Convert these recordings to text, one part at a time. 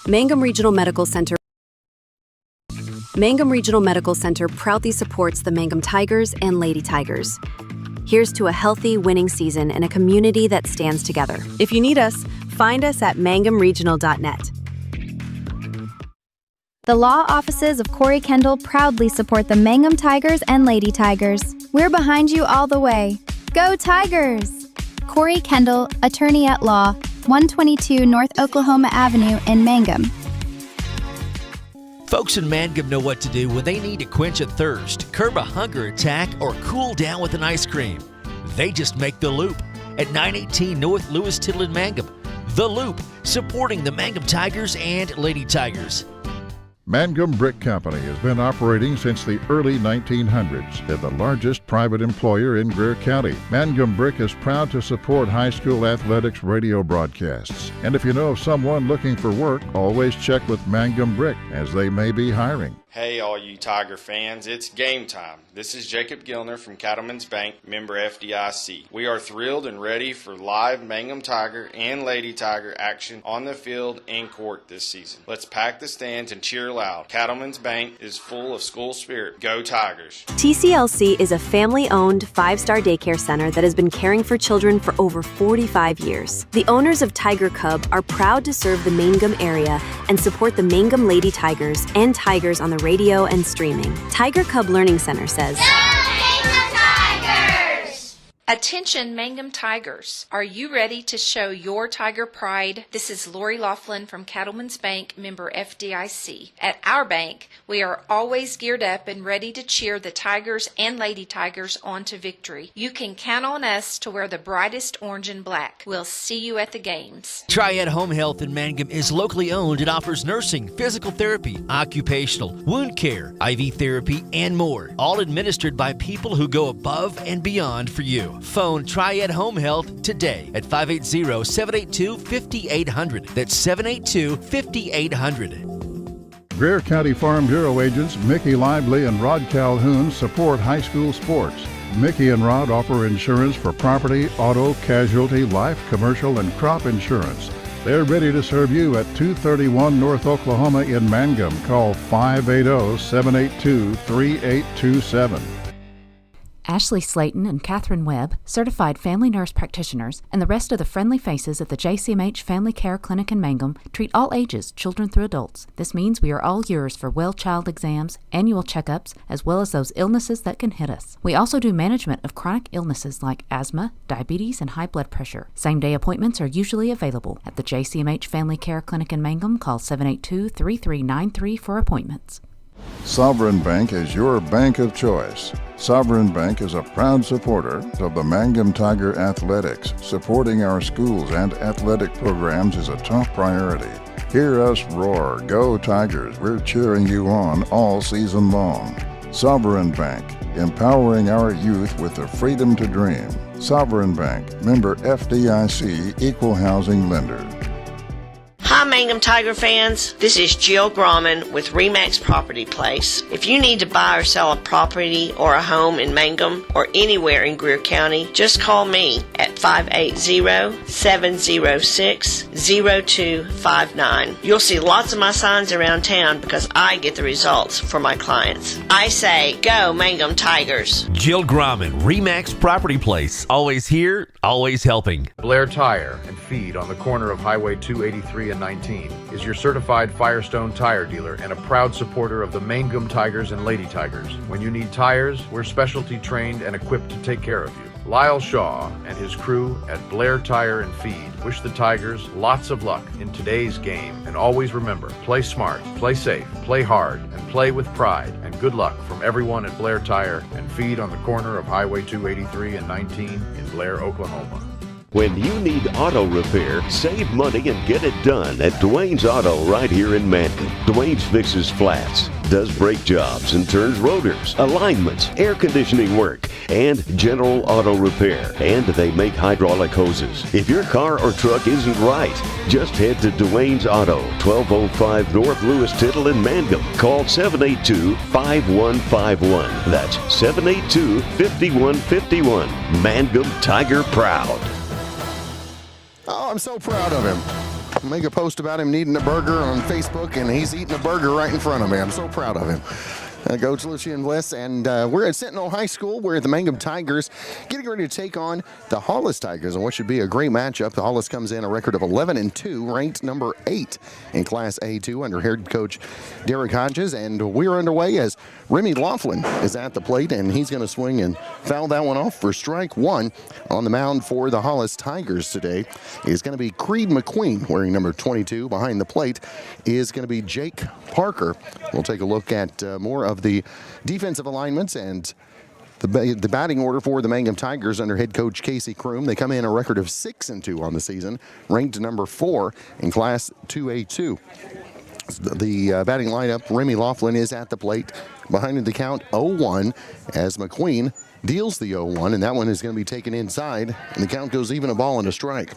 Mangum Regional Medical Center. Mangum Regional Medical Center proudly supports the Mangum Tigers and Lady Tigers. Here's to a healthy, winning season and a community that stands together. If you need us, find us at mangumregional.net. The law offices of Corey Kendall proudly support the Mangum Tigers and Lady Tigers. We're behind you all the way. Go Tigers! Corey Kendall, attorney at law, 122 North Oklahoma Avenue in Mangum. Folks in Mangum know what to do when they need to quench a thirst, curb a hunger attack, or cool down with an ice cream. They just make The Loop at 918 North Lewis Tittle in Mangum. The Loop, supporting the Mangum Tigers and Lady Tigers. Mangum Brick Company has been operating since the early 1900s. They're the largest private employer in Greer County. Mangum Brick is proud to support high school athletics radio broadcasts. And if you know of someone looking for work, always check with Mangum Brick, as they may be hiring. Hey, all you Tiger fans, it's game time. This is Jacob Gilner from Cattlemen's Bank, member FDIC. We are thrilled and ready for live Mangum Tiger and Lady Tiger action on the field and court this season. Let's pack the stands and cheer loud. Cattlemen's Bank is full of school spirit. Go Tigers! TCLC is a family-owned 5-star daycare center that has been caring for children for over 45 years. The owners of Tiger Cub are proud to serve the Mangum area and support the Mangum Lady Tigers and Tigers on the radio and streaming. Tiger Cub Learning Center says, Attention Mangum Tigers, are you ready to show your Tiger pride? This is Lori Laughlin from Cattlemen's Bank, member FDIC. At our bank, we are always geared up and ready to cheer the Tigers and Lady Tigers on to victory. You can count on us to wear the brightest orange and black. We'll see you at the games. Triad Home Health in Mangum is locally owned and offers nursing, physical therapy, occupational, wound care, IV therapy, and more. All administered by people who go above and beyond for you. Phone Triad Home Health today at 580-782-5800. That's 782-5800. Greer County Farm Bureau agents Mickey Lively and Rod Calhoun support high school sports. Mickey and Rod offer insurance for property, auto, casualty, life, commercial, and crop insurance. They're ready to serve you at 231 North Oklahoma in Mangum. Call 580-782-3827. Ashley Slayton and Catherine Webb, certified family nurse practitioners, and the rest of the friendly faces at the JCMH Family Care Clinic in Mangum treat all ages, children through adults. This means we are all yours for well child exams, annual checkups, as well as those illnesses that can hit us. We also do management of chronic illnesses like asthma, diabetes, and high blood pressure. Same-day appointments are usually available. At the JCMH Family Care Clinic in Mangum, call 782-3393 for appointments. Sovereign Bank is your bank of choice. Sovereign Bank is a proud supporter of the Mangum Tiger Athletics. Supporting our schools and athletic programs is a top priority. Hear us roar, Go Tigers! We're cheering you on all season long. Sovereign Bank, empowering our youth with the freedom to dream. Sovereign Bank, member FDIC, equal housing lender. Hi Mangum Tiger fans, this is Jill Grauman with RE/MAX Property Place. If you need to buy or sell a property or a home in Mangum or anywhere in Greer County, just call me at 580-706-0259. You'll see lots of my signs around town because I get the results for my clients. I say, go Mangum Tigers. Jill Grauman, RE/MAX Property Place. Always here, always helping. Blair Tire and Feed on the corner of Highway 283 and 19 is your certified Firestone tire dealer and a proud supporter of the Mangum Tigers and Lady Tigers. When you need tires, we're specialty trained and equipped to take care of you. Lyle Shaw and his crew at Blair Tire and Feed wish the Tigers lots of luck in today's game. And always remember, play smart, play safe, play hard, and play with pride. And good luck from everyone at Blair Tire and Feed on the corner of Highway 283 and 19 in Blair, Oklahoma. When you need auto repair, save money and get it done at Dwayne's Auto right here in Mangum. Dwayne's fixes flats, does brake jobs and turns rotors, alignments, air conditioning work, and general auto repair. And they make hydraulic hoses. If your car or truck isn't right, just head to Dwayne's Auto, 1205 North Lewis Tittle in Mangum. Call 782-5151. That's 782-5151. Mangum Tiger proud. Oh, I'm so proud of him. make a post about him needing a burger on Facebook, and he's eating a burger right in front of me. I'm so proud of him. Coach Lucian Bliss, and we're at Sentinel High School. We're at the Mangum Tigers getting ready to take on the Hollis Tigers in what should be a great matchup. The Hollis comes in a record of 11-2, ranked number 8 in Class A2 under head coach Derek Hodges, and we're underway as Remy Laughlin is at the plate, and he's going to swing and foul that one off for strike one. On the mound for the Hollis Tigers today is going to be Creed McQueen, wearing number 22. Behind the plate is going to be Jake Parker. We'll take a look at more of the defensive alignments and the batting order for the Mangum Tigers under head coach Casey Kroom. They come in a record of 6-2 on the season, ranked number 4 in Class 2A2. The batting lineup, Remy Laughlin is at the plate. Behind the count 0-1 as McQueen deals the 0-1, and that one is going to be taken inside, and the count goes even, a ball and a strike.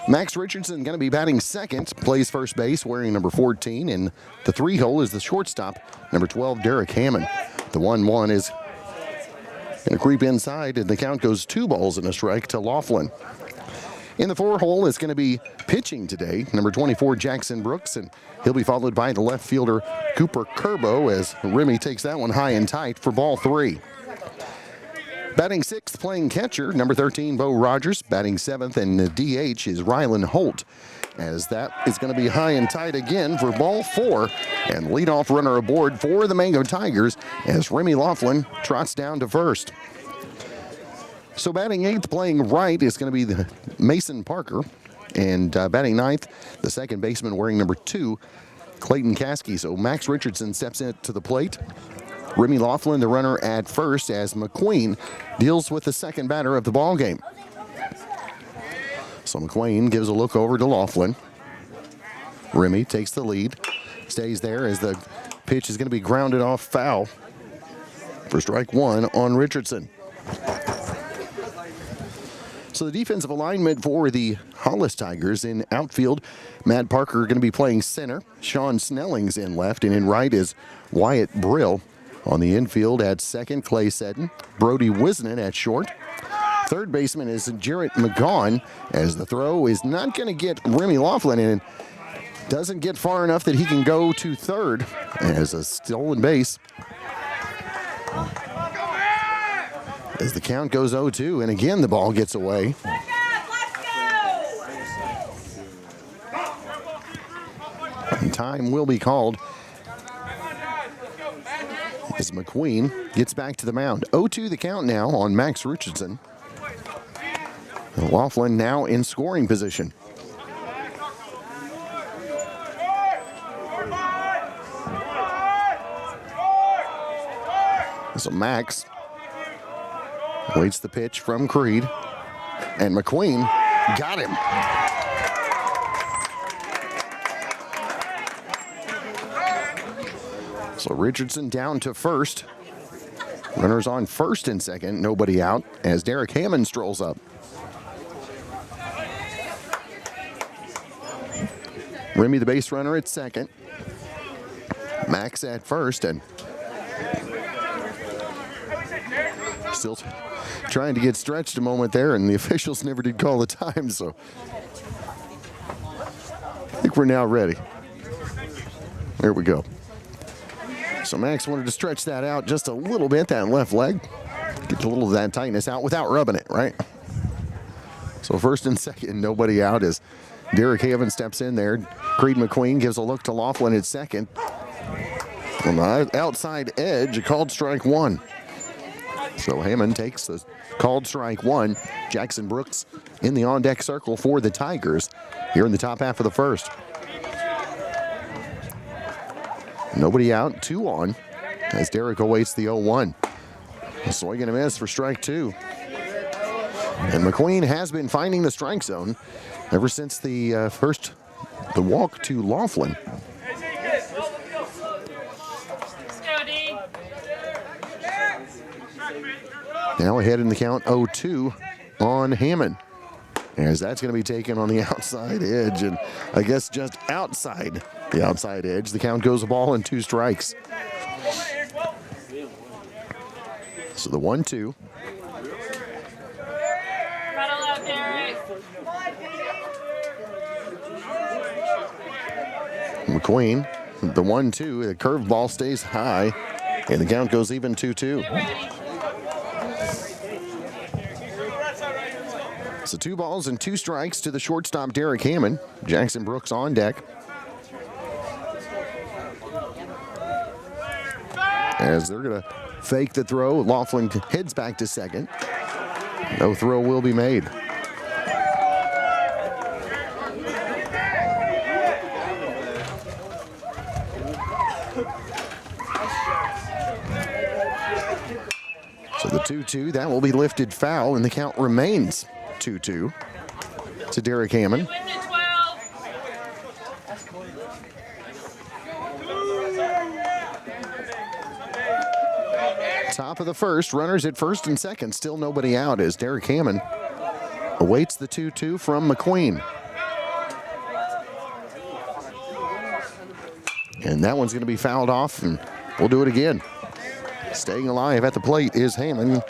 Max Richardson going to be batting second, plays first base, wearing number 14. In the 3-hole is the shortstop, number 12, Derek Hammond. The 1-1 is going to creep inside, and the count goes 2 balls and a strike to Laughlin. In the 4-hole is going to be pitching today, number 24, Jackson Brooks, and he'll be followed by the left fielder, Cooper Kerbo, as Remy takes that one high and tight for ball 3. Batting 6th, playing catcher, number 13, Bo Rogers. Batting 7th, and the DH is Rylan Holt, as that is going to be high and tight again for ball 4. And leadoff runner aboard for the Mangum Tigers as Remy Laughlin trots down to first. So batting 8th, playing right, is going to be the Mason Parker. And batting 9th, the second baseman wearing number 2, Clayton Caskey. So Max Richardson steps in to the plate. Remy Laughlin, the runner at first, as McQueen deals with the second batter of the ball game. So McQueen gives a look over to Laughlin. Remy takes the lead, stays there as the pitch is going to be grounded off foul for strike 1 on Richardson. So the defensive alignment for the Hollis Tigers: in outfield, Matt Parker going to be playing center. Sean Snelling's in left, and in right is Wyatt Brill. On the infield at second, Clay Seddon. Brody Wisnan at short. Third baseman is Jarrett McGaughan, as the throw is not going to get Remy Laughlin in. Doesn't get far enough that he can go to third as a stolen base. As the count goes 0-2, and again the ball gets away. And time will be called as McQueen gets back to the mound. 0-2 the count now on Max Richardson. And Laughlin now in scoring position. So Max waits the pitch from Creed, and McQueen got him. So Richardson down to first. Runners on first and second, nobody out, as Derek Hammond strolls up. Remy, the base runner, at second. Max at first, and still trying to get stretched a moment there, and the officials never did call the time, so I think we're now ready. There we go. So Max wanted to stretch that out just a little bit, that left leg. Get a little of that tightness out without rubbing it, right? So first and second, nobody out as Derek Hammond steps in there. Creed McQueen gives a look to Laughlin at second. On the outside edge, a called strike 1. So Hammond takes the called strike 1. Jackson Brooks in the on-deck circle for the Tigers here in the top half of the first. Nobody out, 2 on, as Derek awaits the 0-1. A swing and a miss for strike 2. And McQueen has been finding the strike zone ever since the walk to Laughlin. Now ahead in the count, 0-2 on Hammond, as that's going to be taken on the outside edge, and I guess just outside the outside edge. The count goes a ball and 2 strikes. So the 1-2. McQueen, the 1-2, the curveball stays high, and the count goes even 2-2. So 2 balls and 2 strikes to the shortstop, Derek Hammond. Jackson Brooks on deck. As they're going to fake the throw, Laughlin heads back to second. No throw will be made. So the 2-2, that will be lifted foul, and the count remains 2-2 to Derek Hammond. Top of the first, runners at first and second, still nobody out as Derek Hammond awaits the 2-2 from McQueen. And that one's going to be fouled off, and we'll do it again. Staying alive at the plate is Hammond.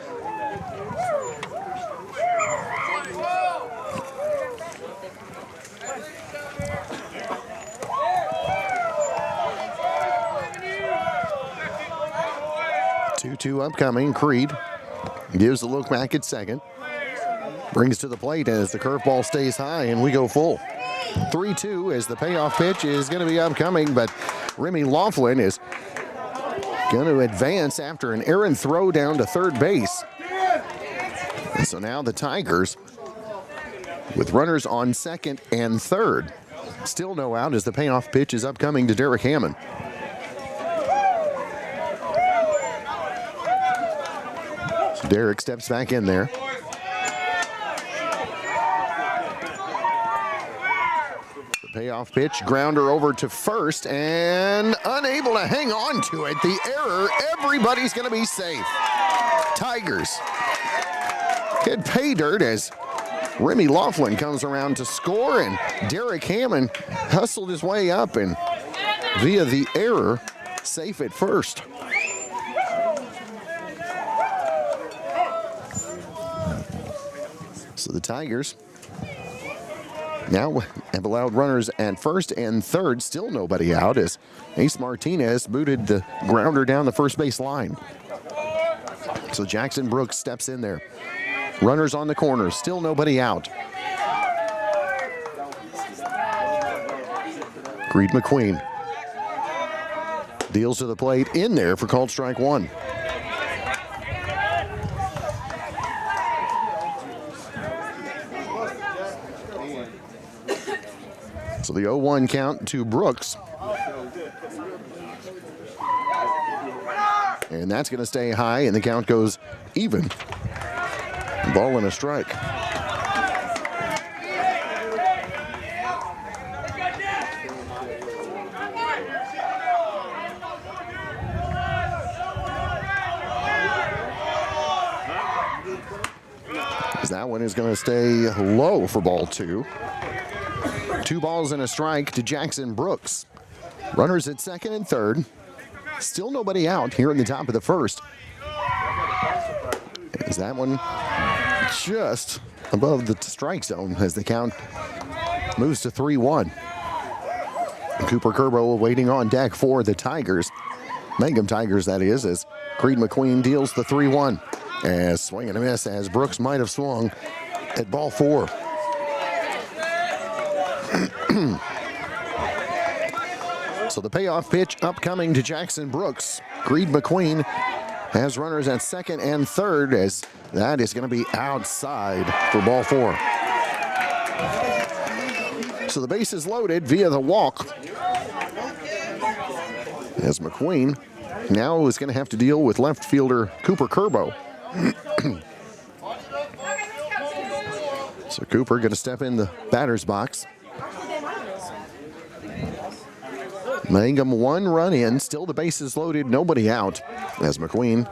Upcoming. Creed gives a look back at second. Brings to the plate as the curveball stays high, and we go full. 3-2 as the payoff pitch is going to be upcoming, but Remy Laughlin is going to advance after an errant throw down to third base. And so now the Tigers, with runners on second and third, still no out as the payoff pitch is upcoming to Derek Hammond. Derek steps back in there. The payoff pitch, grounder over to first, and unable to hang on to it. The error, everybody's going to be safe. Tigers hit pay dirt as Remy Laughlin comes around to score, and Derek Hammond hustled his way up and via the error, safe at first. So the Tigers now have allowed runners at first and third, still nobody out as Ace Martinez booted the grounder down the first base line. So Jackson Brooks steps in there. Runners on the corner, still nobody out. Creed McQueen deals to the plate in there for called strike one. So the 0-1 count to Brooks. And that's going to stay high, and the count goes even. Ball and a strike. That one is going to stay low for ball two. 2 balls and a strike to Jackson Brooks. Runners at second and third. Still nobody out here in the top of the first. Is that one just above the strike zone as the count moves to 3-1. Cooper Curbo waiting on deck for the Tigers. Mangum Tigers, that is, as Creed McQueen deals the 3-1. As swing and a miss as Brooks might have swung at ball 4. So the payoff pitch upcoming to Jackson Brooks. Creed McQueen has runners at second and third as that is going to be outside for ball 4. So the base is loaded via the walk. As McQueen now is going to have to deal with left fielder Cooper Curbo. So Cooper going to step in the batter's box. Mangum 1 run in, still the bases loaded, nobody out. As McQueen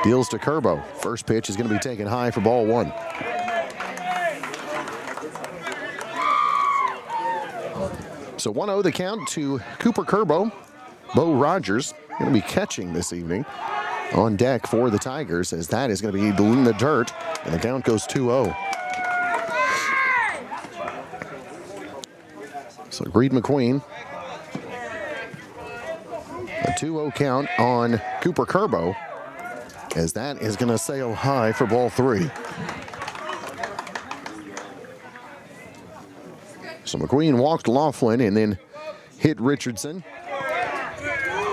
deals to Curbo. First pitch is going to be taken high for ball 1. So 1-0 the count to Cooper Curbo. Bo Rogers going to be catching this evening on deck for the Tigers as that is going to be in the dirt, and the count goes 2-0. So Creed McQueen 2-0 count on Cooper Curbo, as that is going to sail high for ball 3. So McQueen walked Laughlin and then hit Richardson.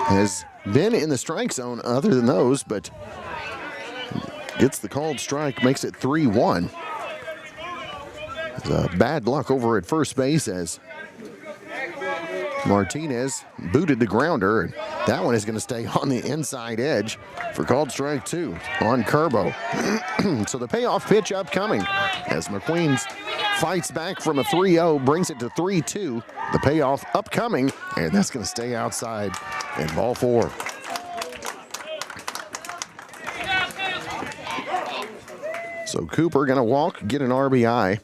Has been in the strike zone other than those, but gets the called strike, makes it 3-1. Bad luck over at first base as Martinez booted the grounder, and that one is going to stay on the inside edge for called strike 2 on Curbo. So the payoff pitch upcoming as McQueen fights back from a 3-0, brings it to 3-2. The payoff upcoming, and that's going to stay outside in ball 4. So Cooper going to walk, get an RBI,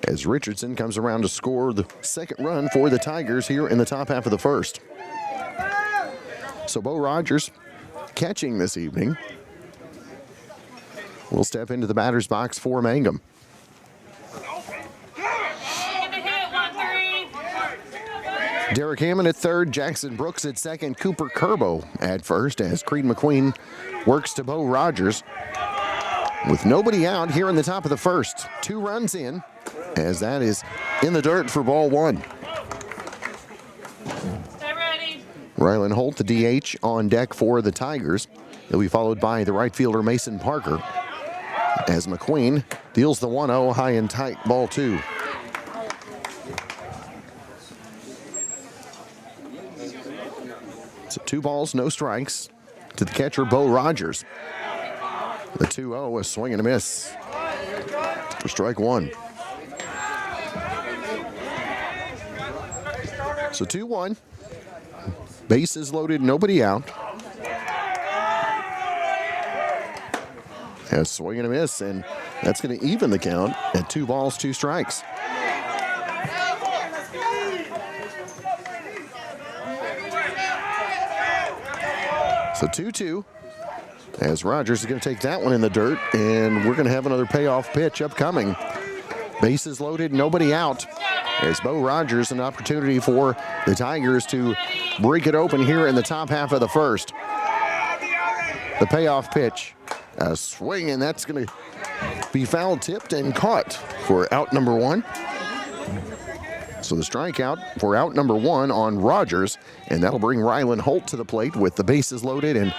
as Richardson comes around to score the second run for the Tigers here in the top half of the first. So Bo Rogers catching this evening will step into the batter's box for Mangum. Derek Hammond at third, Jackson Brooks at second, Cooper Curbo at first as Creed McQueen works to Bo Rogers. With nobody out here in the top of the first, 2 runs in, as that is in the dirt for ball 1. Rylan Holt, the DH, on deck for the Tigers. He'll be followed by the right fielder Mason Parker as McQueen deals the 1-0 high and tight, ball 2. So 2 balls, no strikes to the catcher Bo Rogers. The 2-0, a swing and a miss for strike 1. So 2-1. Bases loaded, nobody out. A swing and a miss, and that's going to even the count at 2 balls, 2 strikes. So 2-2. As Rogers is going to take that one in the dirt, and we're going to have another payoff pitch upcoming. Bases loaded, nobody out. As Bo Rogers, an opportunity for the Tigers to break it open here in the top half of the first. The payoff pitch, a swing, and that's going to be foul tipped and caught for out number 1. So the strikeout for out number 1 on Rogers, and that'll bring Rylan Holt to the plate with the bases loaded and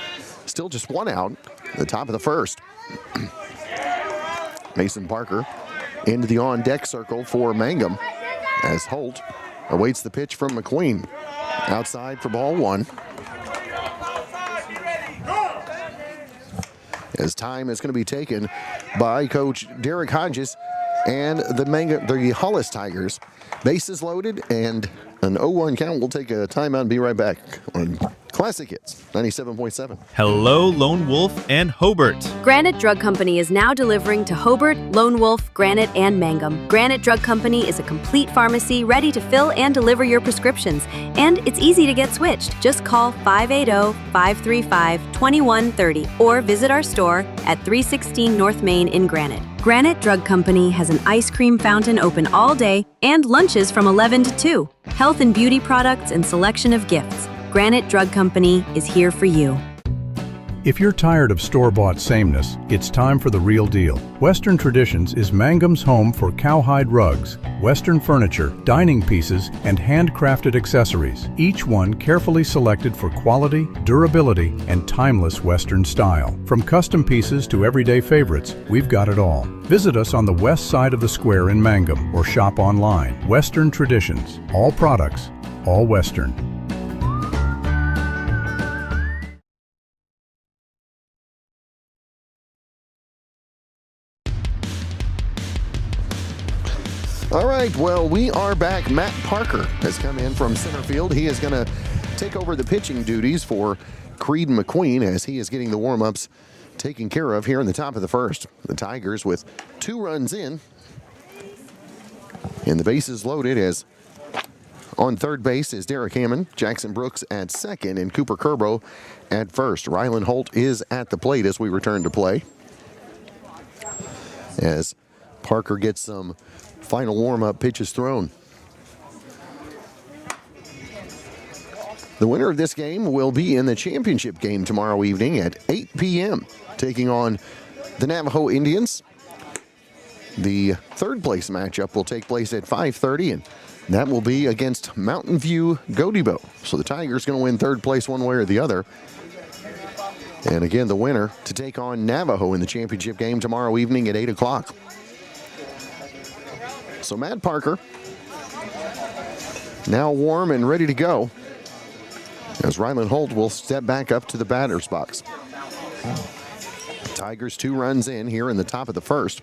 still just 1 out at the top of the first. Mason Parker into the on-deck circle for Mangum as Holt awaits the pitch from McQueen. Outside for ball 1. As time is going to be taken by Coach Derek Hodges and the Hollis Tigers. Bases loaded and an 0-1 count. We'll take a timeout and be right back on Classic Hits 97.7. Hello, Lone Wolf and Hobart. Granite Drug Company is now delivering to Hobart, Lone Wolf, Granite, and Mangum. Granite Drug Company is a complete pharmacy ready to fill and deliver your prescriptions. And it's easy to get switched. Just call 580-535-2130 or visit our store at 316 North Main in Granite. Granite Drug Company has an ice cream fountain open all day and lunches from 11 to 2. Health and beauty products and selection of gifts. Granite Drug Company is here for you. If you're tired of store-bought sameness, it's time for the real deal. Western Traditions is Mangum's home for cowhide rugs, Western furniture, dining pieces, and handcrafted accessories, each one carefully selected for quality, durability, and timeless Western style. From custom pieces to everyday favorites, we've got it all. Visit us on the west side of the square in Mangum or shop online. Western Traditions. All products, all Western. All right, well, we are back. Matt Parker has come in from center field. He is going to take over the pitching duties for Creed McQueen as he is getting the warm-ups taken care of here in the top of the first. The Tigers with 2 runs in. And the bases loaded as on third base is Derek Hammond, Jackson Brooks at second, and Cooper Curbo at first. Rylan Holt is at the plate as we return to play. As Parker gets some final warm-up pitches thrown. The winner of this game will be in the championship game tomorrow evening at 8 p.m., taking on the Navajo Indians. The third place matchup will take place at 5:30, and that will be against Mountain View Godibo. So the Tigers going to win third place one way or the other. And again, the winner to take on Navajo in the championship game tomorrow evening at 8 o'clock. So Matt Parker now warm and ready to go, as Ryland Holt will step back up to the batter's box. Tigers 2 runs in here in the top of the first.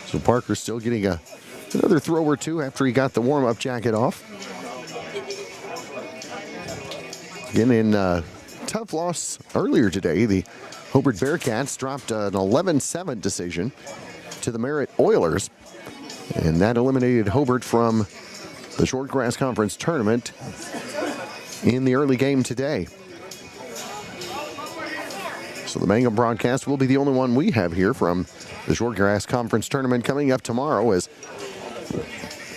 So Parker still getting another throw or two after he got the warm-up jacket off. Again, in tough loss earlier today, the Hobart Bearcats dropped an 11-7 decision to the Merritt Oilers, and that eliminated Hobart from the Shortgrass Conference tournament in the early game today. So the Mangum broadcast will be the only one we have here from the Shortgrass Conference tournament coming up tomorrow, as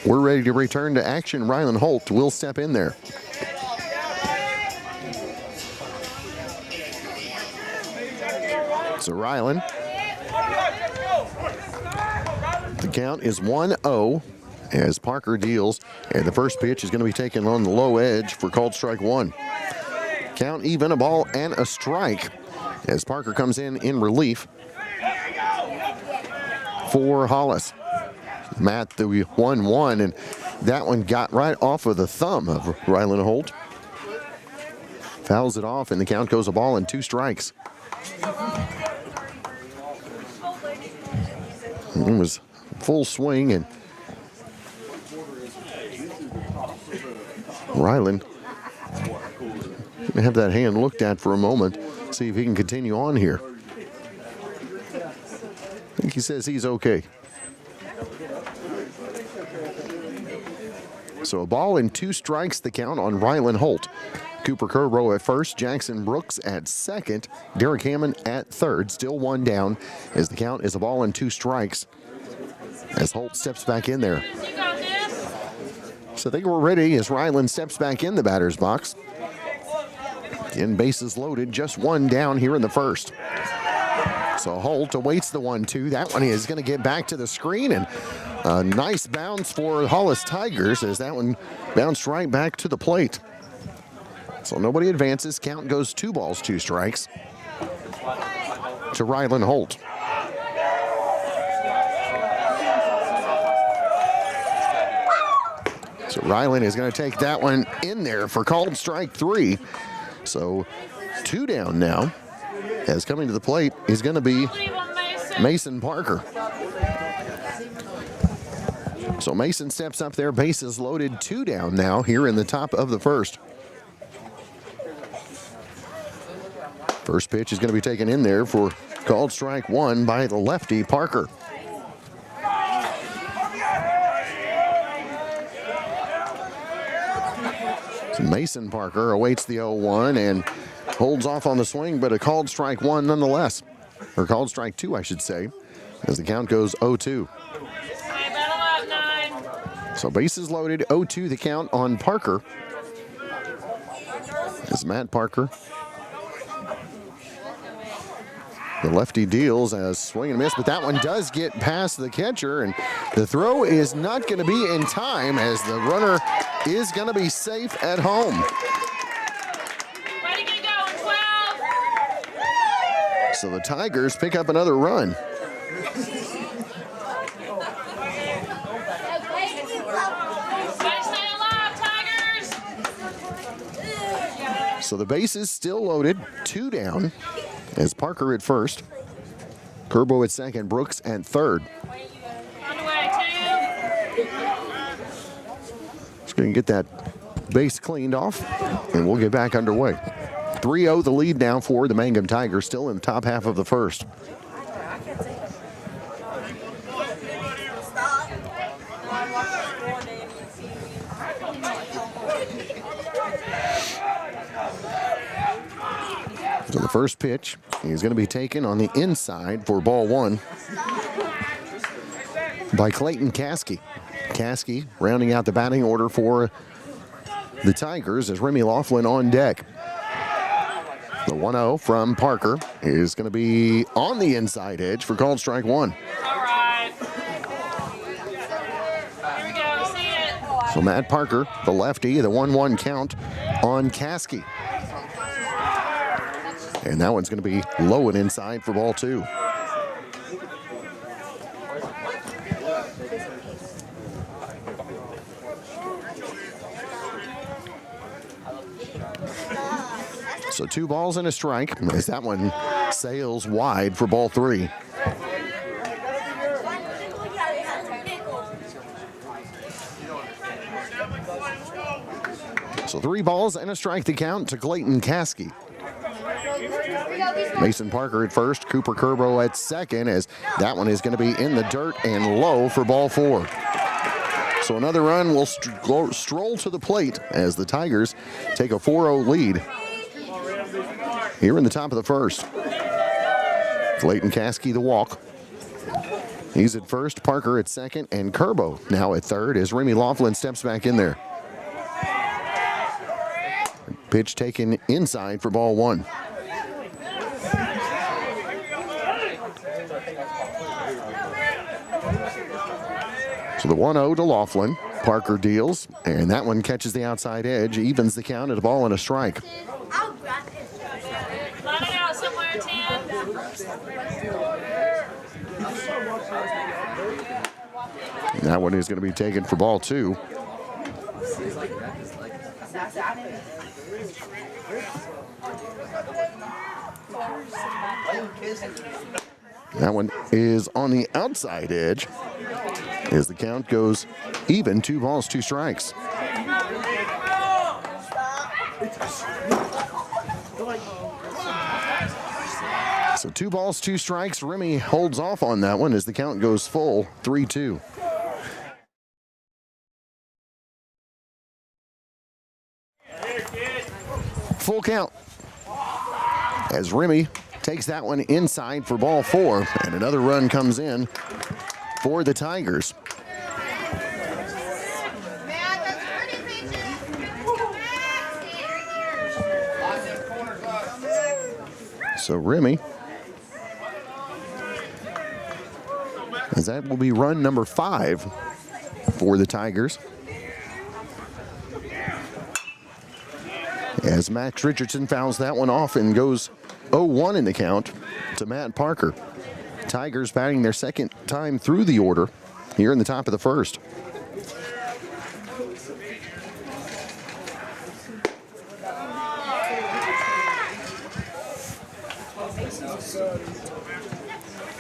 we're ready to return to action. Ryland Holt will step in there. So Ryland, the count is 1-0 as Parker deals, and the first pitch is going to be taken on the low edge for called strike one. Count even, a ball and a strike as Parker comes in relief for Hollis. Matt, the 1-1, and that one got right off of the thumb of Ryland Holt. Fouls it off, and the count goes a ball and 2 strikes. It was full swing, and Ryland have that hand looked at for a moment, see if he can continue on here. I think he says he's okay. So a ball and 2 strikes, the count on Ryland Holt. Cooper Currow at first, Jackson Brooks at second, Derek Hammond at third. Still 1 down as the count is a ball and 2 strikes as Holt steps back in there. So I think we're ready as Ryland steps back in the batter's box. Again, bases loaded, just 1 down here in the first. So Holt awaits the 1-2. That one is going to get back to the screen, and a nice bounce for Hollis Tigers as that one bounced right back to the plate. So nobody advances. Count goes 2 balls, 2 strikes to Ryland Holt. So Ryland is going to take that one in there for called strike 3. So 2 down now, as coming to the plate is going to be Mason Parker. So Mason steps up there, bases loaded, 2 down now here in the top of the first. First pitch is going to be taken in there for called strike 1 by the lefty Parker. So Mason Parker awaits the 0-1 and holds off on the swing, but a called strike 1 nonetheless. Or called strike 2, I should say, as the count goes 0-2. So bases loaded, 0-2 the count on Parker. As Matt Parker, the lefty, deals as swing and miss, but that one does get past the catcher, and the throw is not going to be in time as the runner is going to be safe at home. Ready, get going, 12. So the Tigers pick up another run. Stay alive, Tigers. So the base is still loaded, 2 down, as Parker at first, Curbo at second, Brooks at third. On the way, 2. Just going to get that base cleaned off, and we'll get back underway. 3-0 the lead now for the Mangum Tigers, still in the top half of the first. So the first pitch is going to be taken on the inside for ball 1. by Clayton Caskey. Caskey rounding out the batting order for the Tigers as Remy Laughlin on deck. The 1-0 from Parker is going to be on the inside edge for called strike one. All right. Here we go. See it. So Matt Parker, the lefty, the 1-1 count on Caskey. And that one's going to be low and inside for ball two. So 2 balls and a strike as that one sails wide for ball three. So 3 balls and a strike to count to Clayton Caskey. Mason Parker at first, Cooper Curbo at second, as that one is going to be in the dirt and low for ball four. So another run will stroll to the plate as the Tigers take a 4-0 lead here in the top of the first. Clayton Caskey the walk. He's at first, Parker at second, and Curbo now at third as Remy Laughlin steps back in there. Pitch taken inside for ball one. So the 1-0 to Laughlin. Parker deals, and that one catches the outside edge, evens the count at a ball and a strike. Line it out somewhere, Tim. That one is going to be taken for ball two. That one is on the outside edge as the count goes even, 2 balls, 2 strikes. So 2 balls, 2 strikes. Remy holds off on that one as the count goes full, 3-2. Full count as Remy takes that one inside for ball four, and another run comes in for the Tigers. So Remy, as that will be run number 5 for the Tigers. As Max Richardson fouls that one off and goes 0-1 in the count to Matt Parker. Tigers batting their second time through the order here in the top of the first.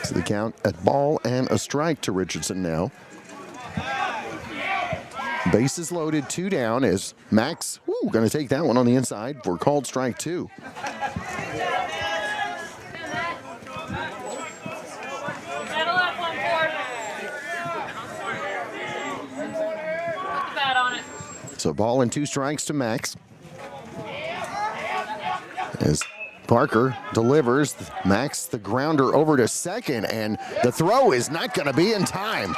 So the count at ball and a strike to Richardson now. Bases loaded, 2 down as Max going to take that one on the inside for called strike 2. So ball and 2 strikes to Max. As Parker delivers, Max the grounder over to second, and the throw is not going to be in time.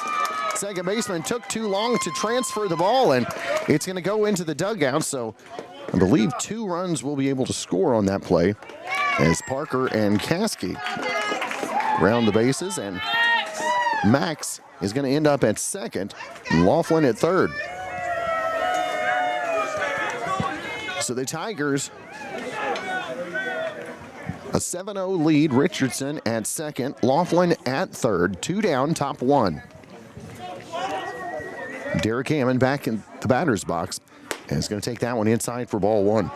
Second baseman took too long to transfer the ball, and it's going to go into the dugout. So I believe 2 runs will be able to score on that play as Parker and Caskey round the bases, and Max is going to end up at second, and Laughlin at third. So the Tigers, a 7-0 lead. Richardson at second, Laughlin at third, 2 down, top 1. Derek Hammond back in the batter's box and is going to take that one inside for ball 1.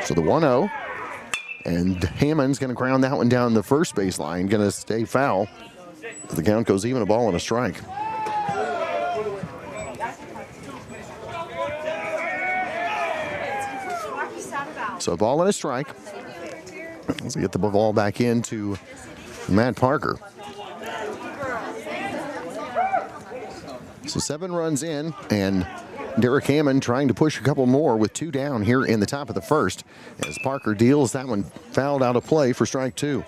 So the 1-0, and Hammond's going to ground that one down the first baseline, going to stay foul. The count goes even, a ball and a strike. So a ball and a strike. Let's get the ball back into Matt Parker. So 7 runs in, and Derek Hammond trying to push a couple more with 2 down here in the top of the first as Parker deals that one fouled out of play for strike 2.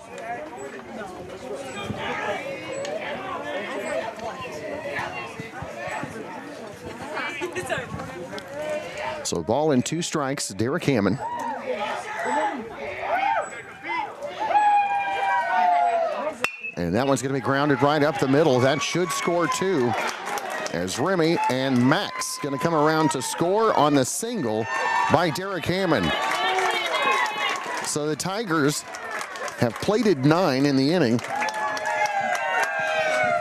So ball and 2 strikes, Derek Hammond. And that one's going to be grounded right up the middle. That should score 2. As Remy and Max going to come around to score on the single by Derek Hammond. So the Tigers have plated 9 in the inning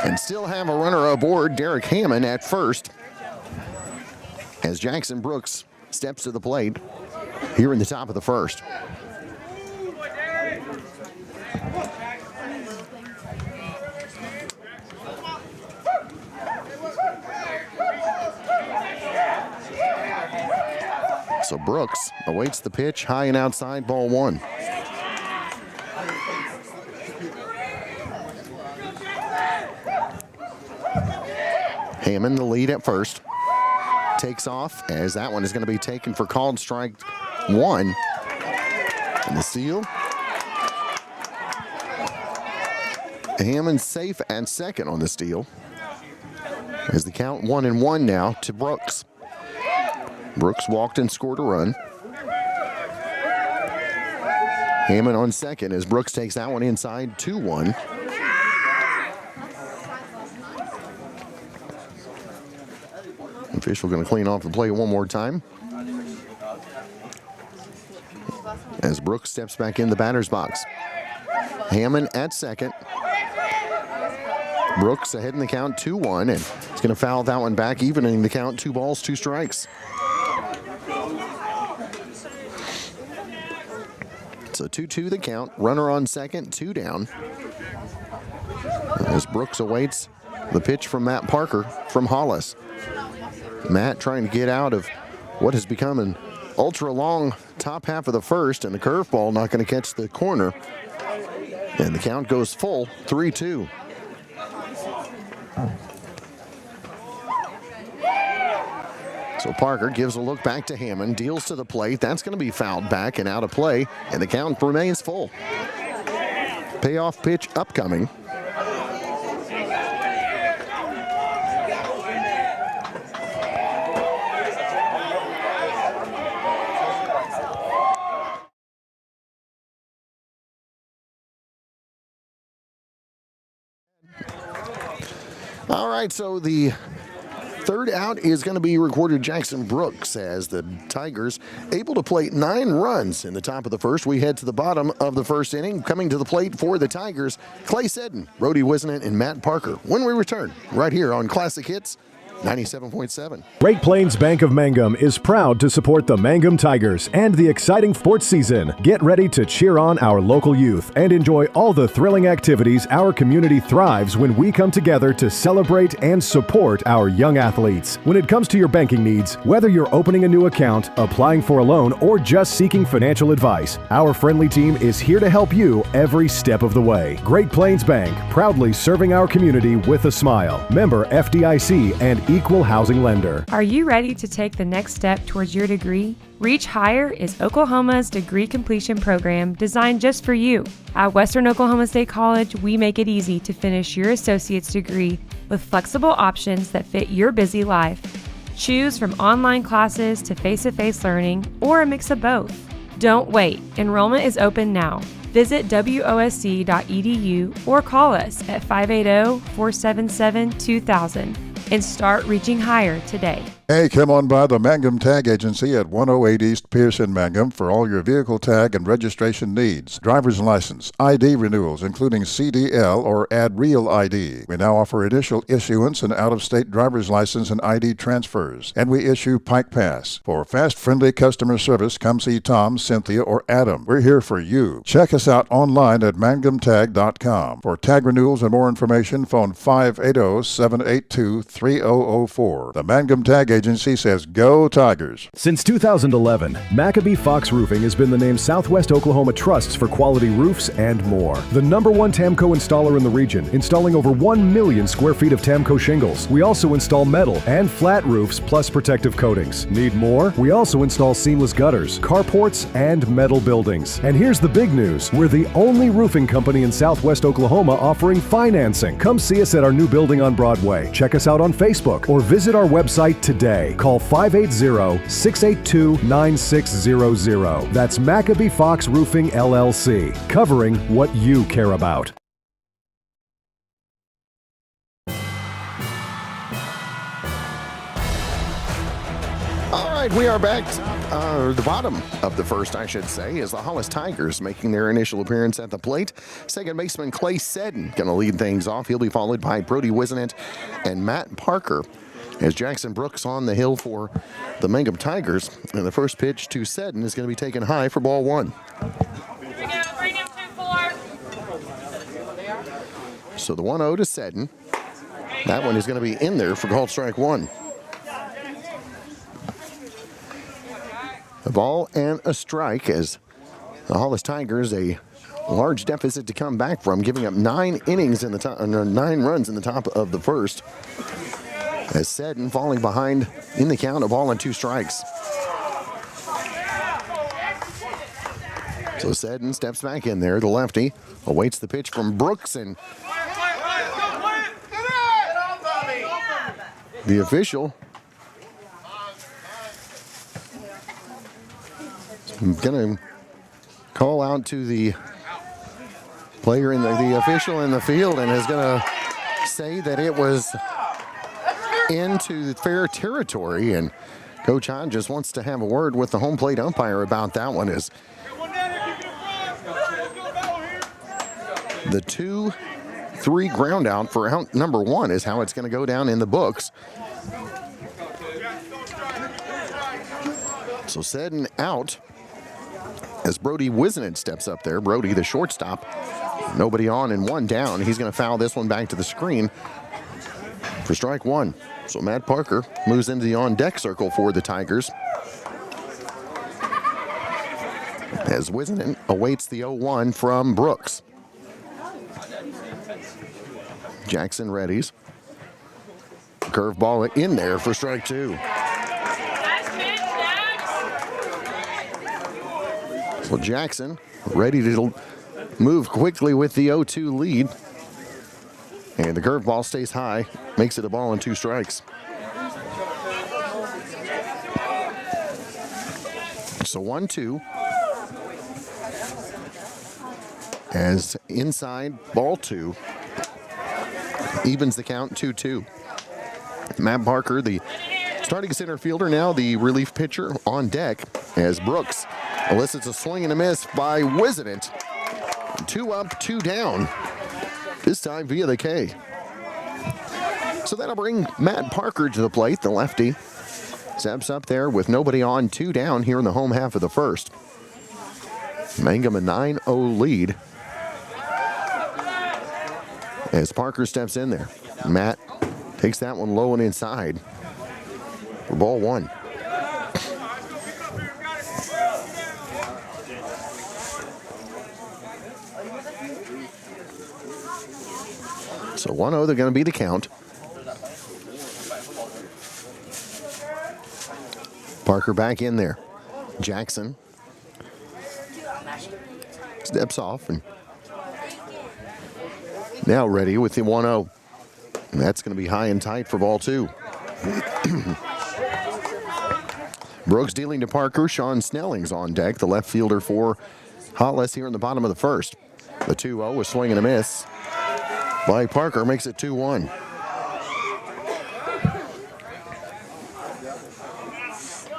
and still have a runner aboard, Derek Hammond at first, as Jackson Brooks steps to the plate here in the top of the first. So Brooks awaits the pitch, high and outside, ball 1. Hammond the lead at first. Takes off as that one is going to be taken for called strike 1. And the steal. Hammond safe and second on the steal. As the count 1-1 now to Brooks. Brooks walked and scored a run. Hammond on second as Brooks takes that one inside 2-1. Official going to clean off the play one more time. As Brooks steps back in the batter's box. Hammond at second. Brooks ahead in the count 2-1, and he's going to foul that one back, evening the count, 2 balls, 2 strikes. So 2-2 the count, runner on second, 2 down. As Brooks awaits the pitch from Matt Parker from Hollis. Matt trying to get out of what has become an ultra-long top half of the first, and the curveball not going to catch the corner. And the count goes full, 3-2. So Parker gives a look back to Hammond, deals to the plate. That's going to be fouled back and out of play, and the count remains full. Payoff pitch upcoming. All right, so the third out is going to be recorded Jackson Brooks as the Tigers able to plate 9 runs in the top of the first. We head to the bottom of the first inning. Coming to the plate for the Tigers, Clay Seddon, Brody Wisnant, and Matt Parker. When we return, right here on Classic Hits 97.7. Great Plains Bank of Mangum is proud to support the Mangum Tigers and the exciting sports season. Get ready to cheer on our local youth and enjoy all the thrilling activities. Our community thrives when we come together to celebrate and support our young athletes. When it comes to your banking needs, whether you're opening a new account, applying for a loan, or just seeking financial advice, our friendly team is here to help you every step of the way. Great Plains Bank, proudly serving our community with a smile. Member FDIC and equal housing lender. Are you ready to take the next step towards your degree? Reach Higher is Oklahoma's degree completion program designed just for you. At Western Oklahoma State College, we make it easy to finish your associate's degree with flexible options that fit your busy life. Choose from online classes to face-to-face learning or a mix of both. Don't wait. Enrollment is open now. Visit WOSC.edu or call us at 580-477-2000 and start reaching higher today. Hey, come on by the Mangum Tag Agency at 108 East Pierce in Mangum for all your vehicle tag and registration needs. Driver's license, ID renewals, including CDL or Add Real ID. We now offer initial issuance and out-of-state driver's license and ID transfers. And we issue Pike Pass. For fast, friendly customer service, come see Tom, Cynthia, or Adam. We're here for you. Check us out online at mangumtag.com. For tag renewals and more information, phone 580-782-3000. 3004. The Mangum Tag Agency says go Tigers. Since 2011, Maccabee Fox Roofing has been the name Southwest Oklahoma trusts for quality roofs and more. The #1 Tamco installer in the region, installing over 1 million square feet of Tamco shingles. We also install metal and flat roofs plus protective coatings. Need more? We also install seamless gutters, carports, and metal buildings. And here's the big news. We're the only roofing company in Southwest Oklahoma offering financing. Come see us at our new building on Broadway. Check us out on Facebook or visit our website today. Call 580-682-9600. That's Maccabee Fox Roofing LLC, covering what you care about. All right, we are back. The bottom of the first, I should say, is the Hollis Tigers making their initial appearance at the plate. Second baseman Clay Seddon going to lead things off. He'll be followed by Brody Wisenant and Matt Parker, as Jackson Brooks on the hill for the Mangum Tigers. And the first pitch to Seddon is going to be taken high for ball one. Bring him 2-4. So the 1-0 to Seddon. That one is going to be in there for called strike one. A ball and a strike as the Hollis Tigers, a large deficit to come back from, giving up 9 innings in the top, 9 runs in the top of the first. As Seddon falling behind in the count, a ball and 2 strikes. So Seddon steps back in there. The lefty awaits the pitch from Brooks, and the official is going to call out to the player in the official in the field, and is going to say that it was into fair territory. And Coach Hahn just wants to have a word with the home plate umpire about that one. Is the 2-3 ground out for out number 1 is how it's going to go down in the books. So Seddon out as Brody Wisenant steps up there. Brody, the shortstop, nobody on and 1 down. He's going to foul this one back to the screen for strike 1. So Matt Parker moves into the on-deck circle for the Tigers, as Wisenant awaits the 0-1 from Brooks. Jackson readies. Curveball in there for strike 2. So Jackson ready to move quickly with the 0-2 lead. And the curveball stays high, makes it a ball and 2 strikes. So 1-2. As inside, ball 2. Evens the count, 2-2. Matt Parker, the starting center fielder, now the relief pitcher on deck, as Brooks elicits a swing and a miss by Wisenant. 2 up, 2 down. This time via the K. So that'll bring Matt Parker to the plate. The lefty steps up there with nobody on, 2 down here in the home half of the first. Mangum a 9-0 lead as Parker steps in there. Matt takes that one low and inside for ball 1. So 1-0, they're going to be the count. Parker back in there. Jackson steps off and now ready with the 1-0. And that's going to be high and tight for ball 2. Brooks dealing to Parker. Sean Snelling's on deck, the left fielder for Hollis here in the bottom of the first. The 2-0, a swing and a miss by Parker, makes it 2-1.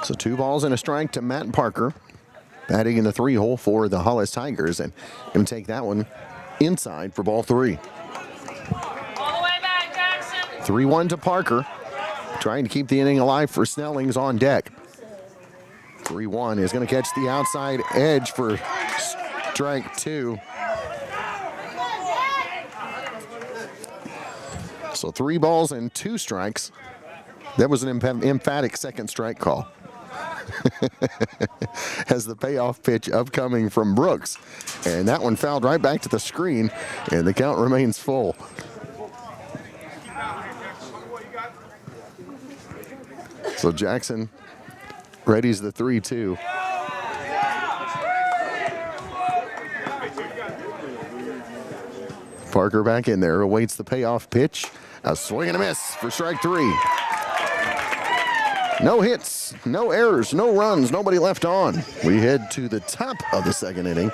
So 2 balls and a strike to Matt Parker, batting in the 3-hole for the Hollis Tigers, and going to take that one inside for ball 3. All the way back, Jackson. 3-1 to Parker, trying to keep the inning alive for Snelling's on deck. 3-1 is going to catch the outside edge for strike 2. So 3 balls and 2 strikes. That was an emphatic second strike call. As the payoff pitch upcoming from Brooks. And that one fouled right back to the screen, and the count remains full. So Jackson readies the 3-2. Parker back in there, awaits the payoff pitch. A swing and a miss for strike 3. No hits, no errors, no runs, nobody left on. We head to the top of the second inning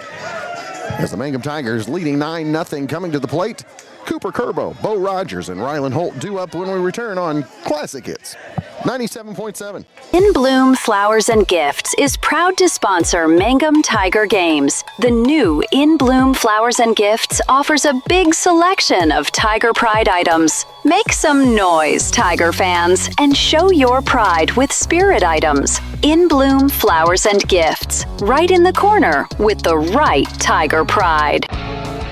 as the Mangum Tigers leading 9-0 coming to the plate. Cooper Curbo, Bo Rogers, and Rylan Holt due up when we return on Classic Hits 97.7. In Bloom Flowers and Gifts is proud to sponsor Mangum Tiger Games. The new In Bloom Flowers and Gifts offers a big selection of Tiger Pride items. Make some noise, Tiger fans, and show your pride with spirit items. In Bloom Flowers and Gifts, right in the corner with the right Tiger Pride.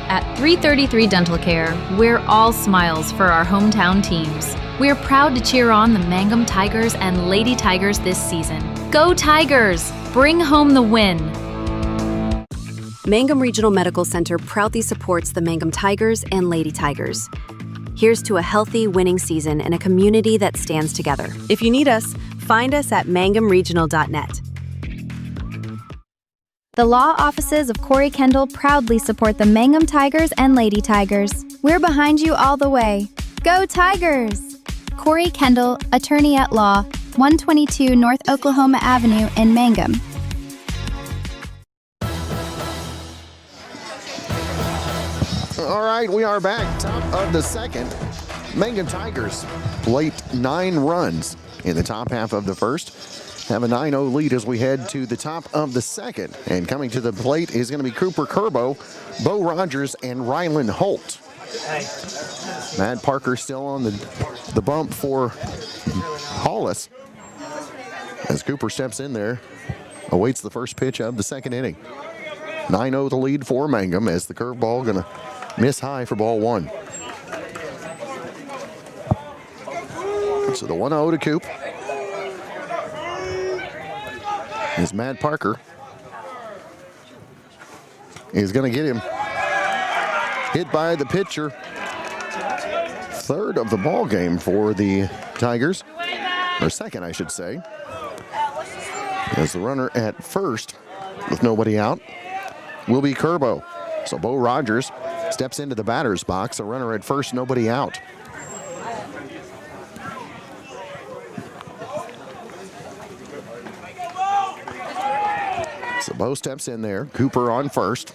At 333 Dental Care, we're all smiles for our hometown teams. We're proud to cheer on the Mangum Tigers and Lady Tigers this season. Go Tigers! Bring home the win! Mangum Regional Medical Center proudly supports the Mangum Tigers and Lady Tigers. Here's to a healthy, winning season and a community that stands together. If you need us, find us at mangumregional.net. The law offices of Corey Kendall proudly support the Mangum Tigers and Lady Tigers. We're behind you all the way. Go Tigers! Corey Kendall, attorney at law, 122 North Oklahoma Avenue in Mangum. All right, we are back. Top of the second. Mangum Tigers plate 9 runs in the top half of the first. Have a 9-0 lead as we head to the top of the second. And coming to the plate is going to be Cooper Curbo, Bo Rogers, and Rylan Holt. Matt Parker still on the bump for Hollis. As Cooper steps in there, awaits the first pitch of the second inning. 9-0 the lead for Mangum as the curveball going to miss high for ball 1. So the 1-0 to Coop is Matt Parker. He's going to get him hit by the pitcher. Third of the ball game for the Tigers, or second, I should say. As the runner at first, with nobody out, will be Curbo. So Bo Rogers steps into the batter's box. A runner at first, nobody out. So Bo steps in there. Cooper on first.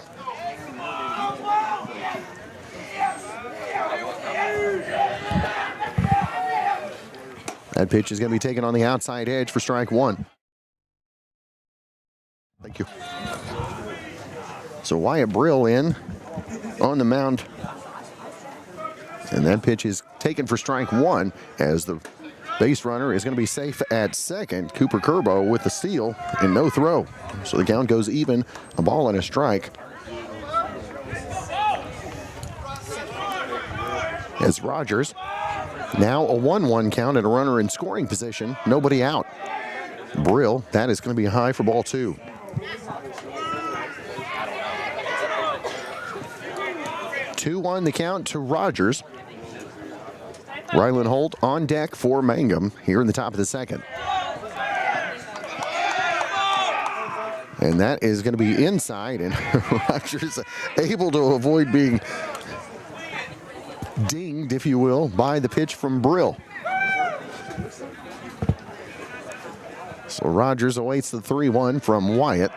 That pitch is going to be taken on the outside edge for strike 1. Thank you. So Wyatt Brill in on the mound. And that pitch is taken for strike 1 as the base runner is going to be safe at second. Cooper Curbo with the steal and no throw. So the count goes even, a ball and a strike. As Rogers, now a 1-1 count and a runner in scoring position, nobody out. Brill, that is going to be high for ball 2. Two-1 the count to Rogers. Rylan Holt on deck for Mangum here in the top of the second. And that is going to be inside, and Rogers able to avoid being dinged, if you will, by the pitch from Brill. So Rogers awaits the 3-1 from Wyatt.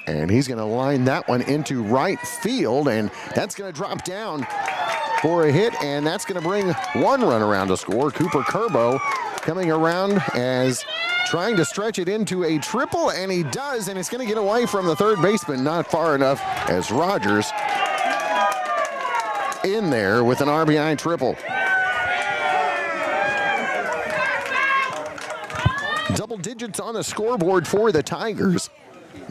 And he's going to line that one into right field, and that's going to drop down for a hit, and that's going to bring one run around to score. Cooper Curbo coming around as trying to stretch it into a triple, and he does, and it's going to get away from the third baseman, not far enough, as Rogers in there with an RBI triple. Double digits on the scoreboard for the Tigers.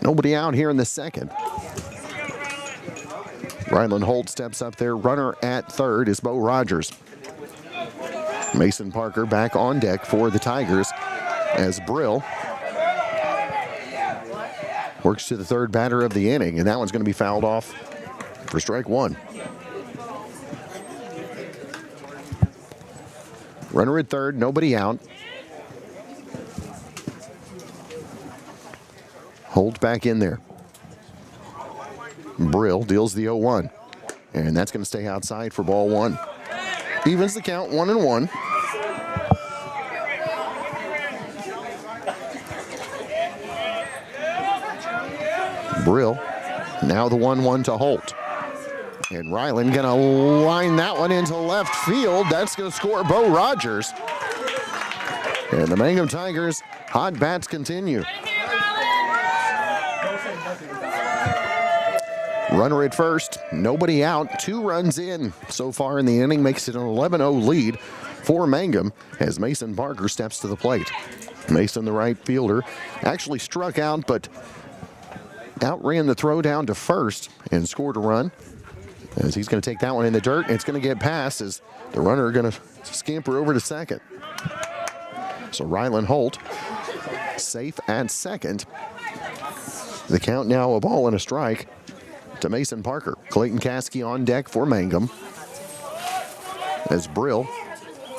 Nobody out here in the second. Rylan Holt steps up there. Runner at third is Bo Rogers. Mason Parker back on deck for the Tigers as Brill works to the third batter of the inning, and that one's going to be fouled off for strike one. Runner at third, nobody out. Holt back in there. Brill deals the 0-1, and that's going to stay outside for ball one. Evens the count, 1-1. Brill, now the 1-1 to Holt. And Ryland gonna line that one into left field. That's gonna score Bo Rogers. And the Mangum Tigers hot bats continue. Runner at first, nobody out, 2 runs in so far in the inning, makes it an 11-0 lead for Mangum as Mason Parker steps to the plate. Mason, the right fielder, actually struck out, but outran the throw down to first and scored a run. As he's going to take that one in the dirt, and it's going to get past as the runner going to scamper over to second. So Ryland Holt safe at second. The count now a ball and a strike to Mason Parker. Clayton Caskey on deck for Mangum. As Brill,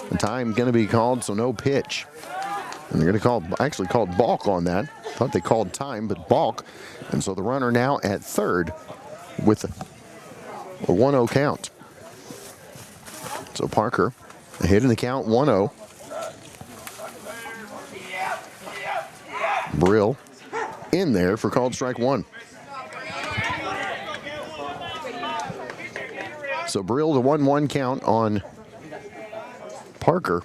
the time going to be called, so no pitch. And they're going to call, actually called balk on that. Thought they called time, but balk. And so the runner now at third with a 1-0 count. So Parker ahead in the count, 1-0. Brill in there for called strike one. So Brill, the 1-1 count on Parker.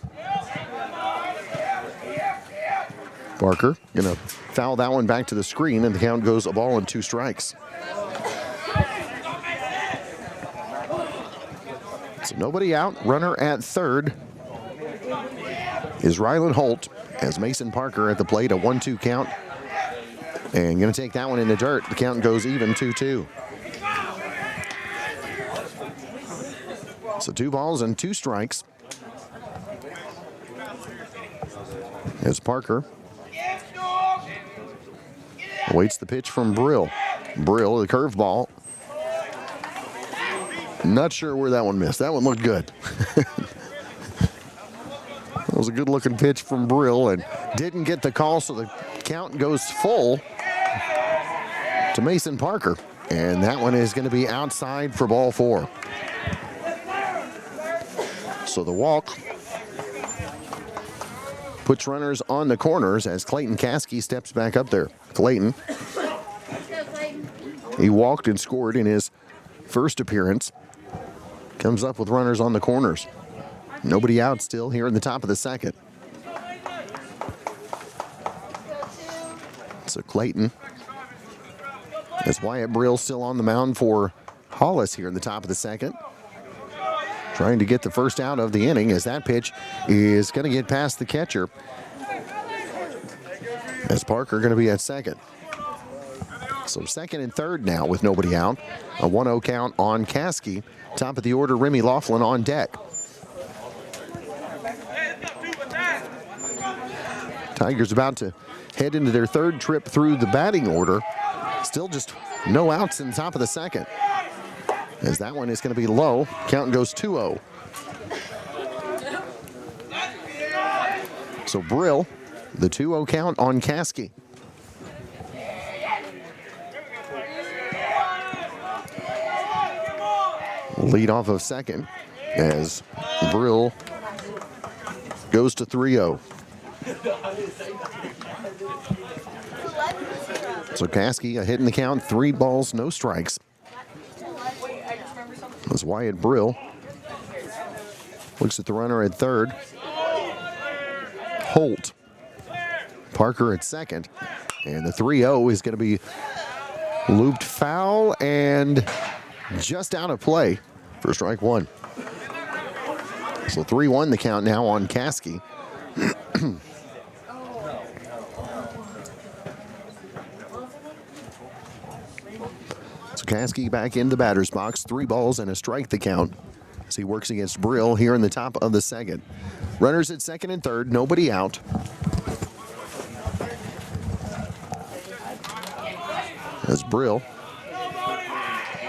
Parker gonna foul that one back to the screen, and the count goes a ball and 2 strikes. So nobody out. Runner at third is Ryland Holt as Mason Parker at the plate, a 1-2 count. And gonna take that one in the dirt. The count goes even, 2-2. So 2 balls and 2 strikes. As Parker awaits the pitch from Brill. Brill, the curveball. Not sure where that one missed. That one looked good. That was a good looking pitch from Brill and didn't get the call, so the count goes full to Mason Parker. And that one is going to be outside for ball 4. So the walk puts runners on the corners as Clayton Caskey steps back up there. Clayton, he walked and scored in his first appearance. Comes up with runners on the corners. Nobody out still here in the top of the second. So Clayton, as Wyatt Brill still on the mound for Hollis here in the top of the second. Trying to get the first out of the inning as that pitch is going to get past the catcher. As Parker going to be at second. So second and third now with nobody out. A 1-0 count on Caskey. Top of the order, Remy Laughlin on deck. Tigers about to head into their third trip through the batting order. Still just no outs in the top of the second. As that one is going to be low. Count goes 2-0. So Brill, the 2-0 count on Caskey. Lead off of second as Brill goes to 3-0. So Caskey a hit in the count, 3 balls, no strikes. As Wyatt Brill looks at the runner at third. Holt. Parker at second. And the 3-0 is going to be looped foul and just out of play for strike one. So 3-1 the count now on Caskey. So Caskey back in the batter's box. 3 balls and a strike the count as he works against Brill here in the top of the second. Runners at second and third, nobody out. As Brill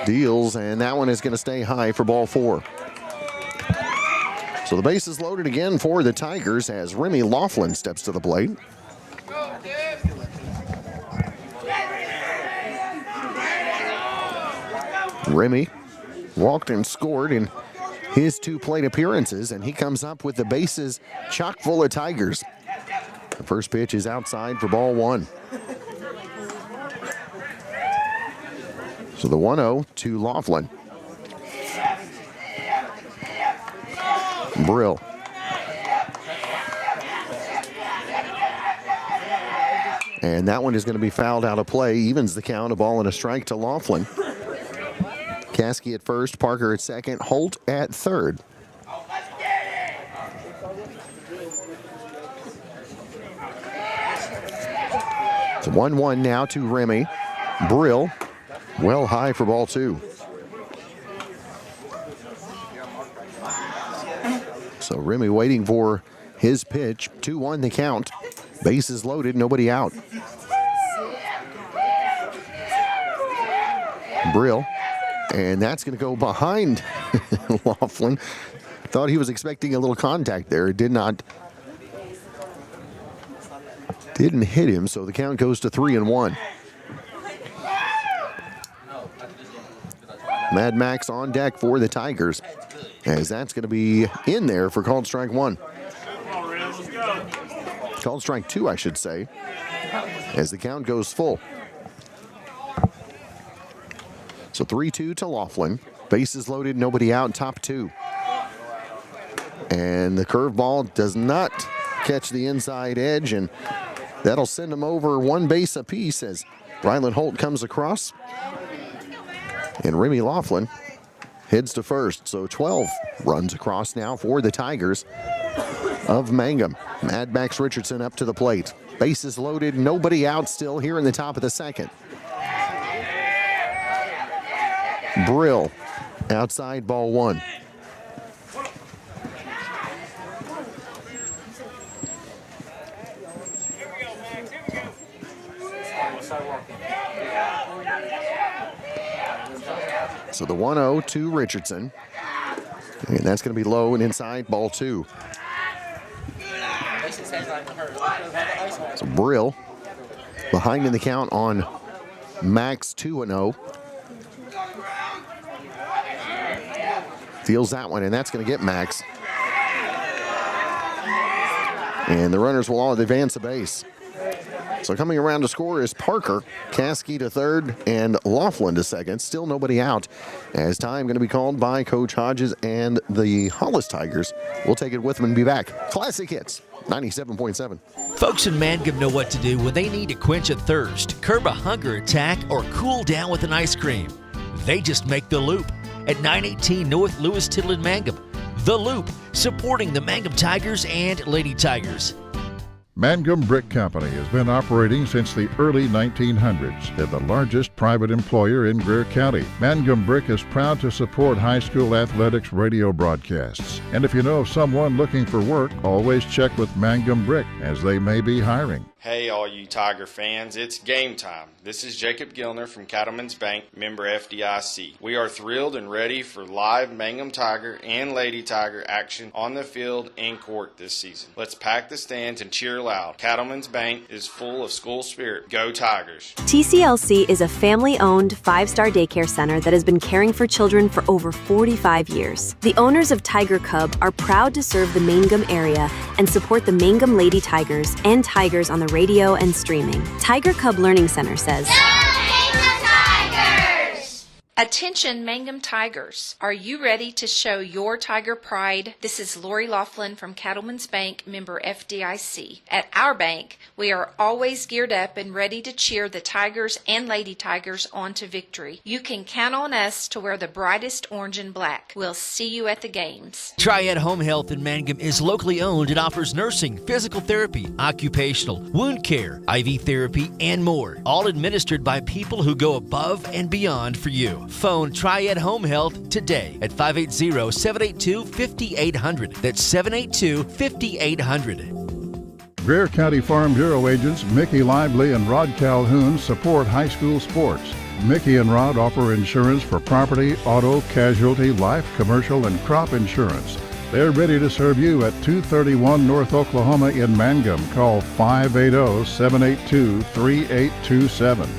deals, and that one is going to stay high for ball 4. So the base is loaded again for the Tigers as Remy Laughlin steps to the plate. Remy walked and scored in his 2 plate appearances, and he comes up with the bases chock full of Tigers. The first pitch is outside for ball 1. So the 1-0 to Laughlin. Brill. And that one is going to be fouled out of play. Evens the count, a ball and a strike to Laughlin. Caskey at first, Parker at second, Holt at third. It's 1-1 now to Remy. Brill, well high for ball 2. So Remy waiting for his pitch. 2-1 the count. Bases loaded, nobody out. Brill. And that's going to go behind Laughlin. Thought he was expecting a little contact there. It did not. Didn't hit him, so the count goes to 3-1. Mad Max on deck for the Tigers, as that's going to be in there for called strike 1. Called strike 2, I should say, as the count goes full. So 3-2 to Laughlin. Bases loaded, nobody out, top 2. And the curveball does not catch the inside edge, and that'll send him over 1 base apiece as Ryland Holt comes across. And Remy Laughlin heads to first. So 12 runs across now for the Tigers of Mangum. Mad Max Richardson up to the plate. Bases loaded, nobody out still here in the top of the second. Brill outside ball 1. So the 1-0 to Richardson. And that's going to be low and inside ball 2. So Brill behind in the count on Max 2-0. Feels that one, and that's going to get Max. And the runners will all advance a base. So coming around to score is Parker, Caskey to third, and Laughlin to second. Still nobody out, as time going to be called by Coach Hodges and the Hollis Tigers. We'll take it with them and be back. Classic Hits, 97.7. Folks in Mangum know what to do when they need to quench a thirst, curb a hunger attack, or cool down with an ice cream. They just make the Loop at 918 North Lewis Tittle in Mangum. The Loop, supporting the Mangum Tigers and Lady Tigers. Mangum Brick Company has been operating since the early 1900s and the largest private employer in Greer County. Mangum Brick is proud to support high school athletics radio broadcasts. And if you know of someone looking for work, always check with Mangum Brick, as they may be hiring. Hey, all you Tiger fans, it's game time. This is Jacob Gilner from Cattlemen's Bank, member FDIC. We are thrilled and ready for live Mangum Tiger and Lady Tiger action on the field and court this season. Let's pack the stands and cheer loud. Cattlemen's Bank is full of school spirit. Go Tigers! TCLC is a family-owned 5-star daycare center that has been caring for children for over 45 years. The owners of Tiger Cub are proud to serve the Mangum area and support the Mangum Lady Tigers and Tigers on the radio and streaming. Tiger Cub Learning Center says, Attention Mangum Tigers. Are you ready to show your Tiger pride? This is Lori Laughlin from Cattlemen's Bank, member FDIC. At our bank, we are always geared up and ready to cheer the Tigers and Lady Tigers on to victory. You can count on us to wear the brightest orange and black. We'll see you at the games. Triad Home Health in Mangum is locally owned and offers nursing, physical therapy, occupational, wound care, IV therapy, and more. All administered by people who go above and beyond for you. Phone Triad Home Health today at 580-782-5800. That's 782-5800. Greer County Farm Bureau agents Mickey Lively and Rod Calhoun support high school sports. Mickey and Rod offer insurance for property, auto, casualty, life, commercial, and crop insurance. They're ready to serve you at 231 North Oklahoma in Mangum. Call 580-782-3827.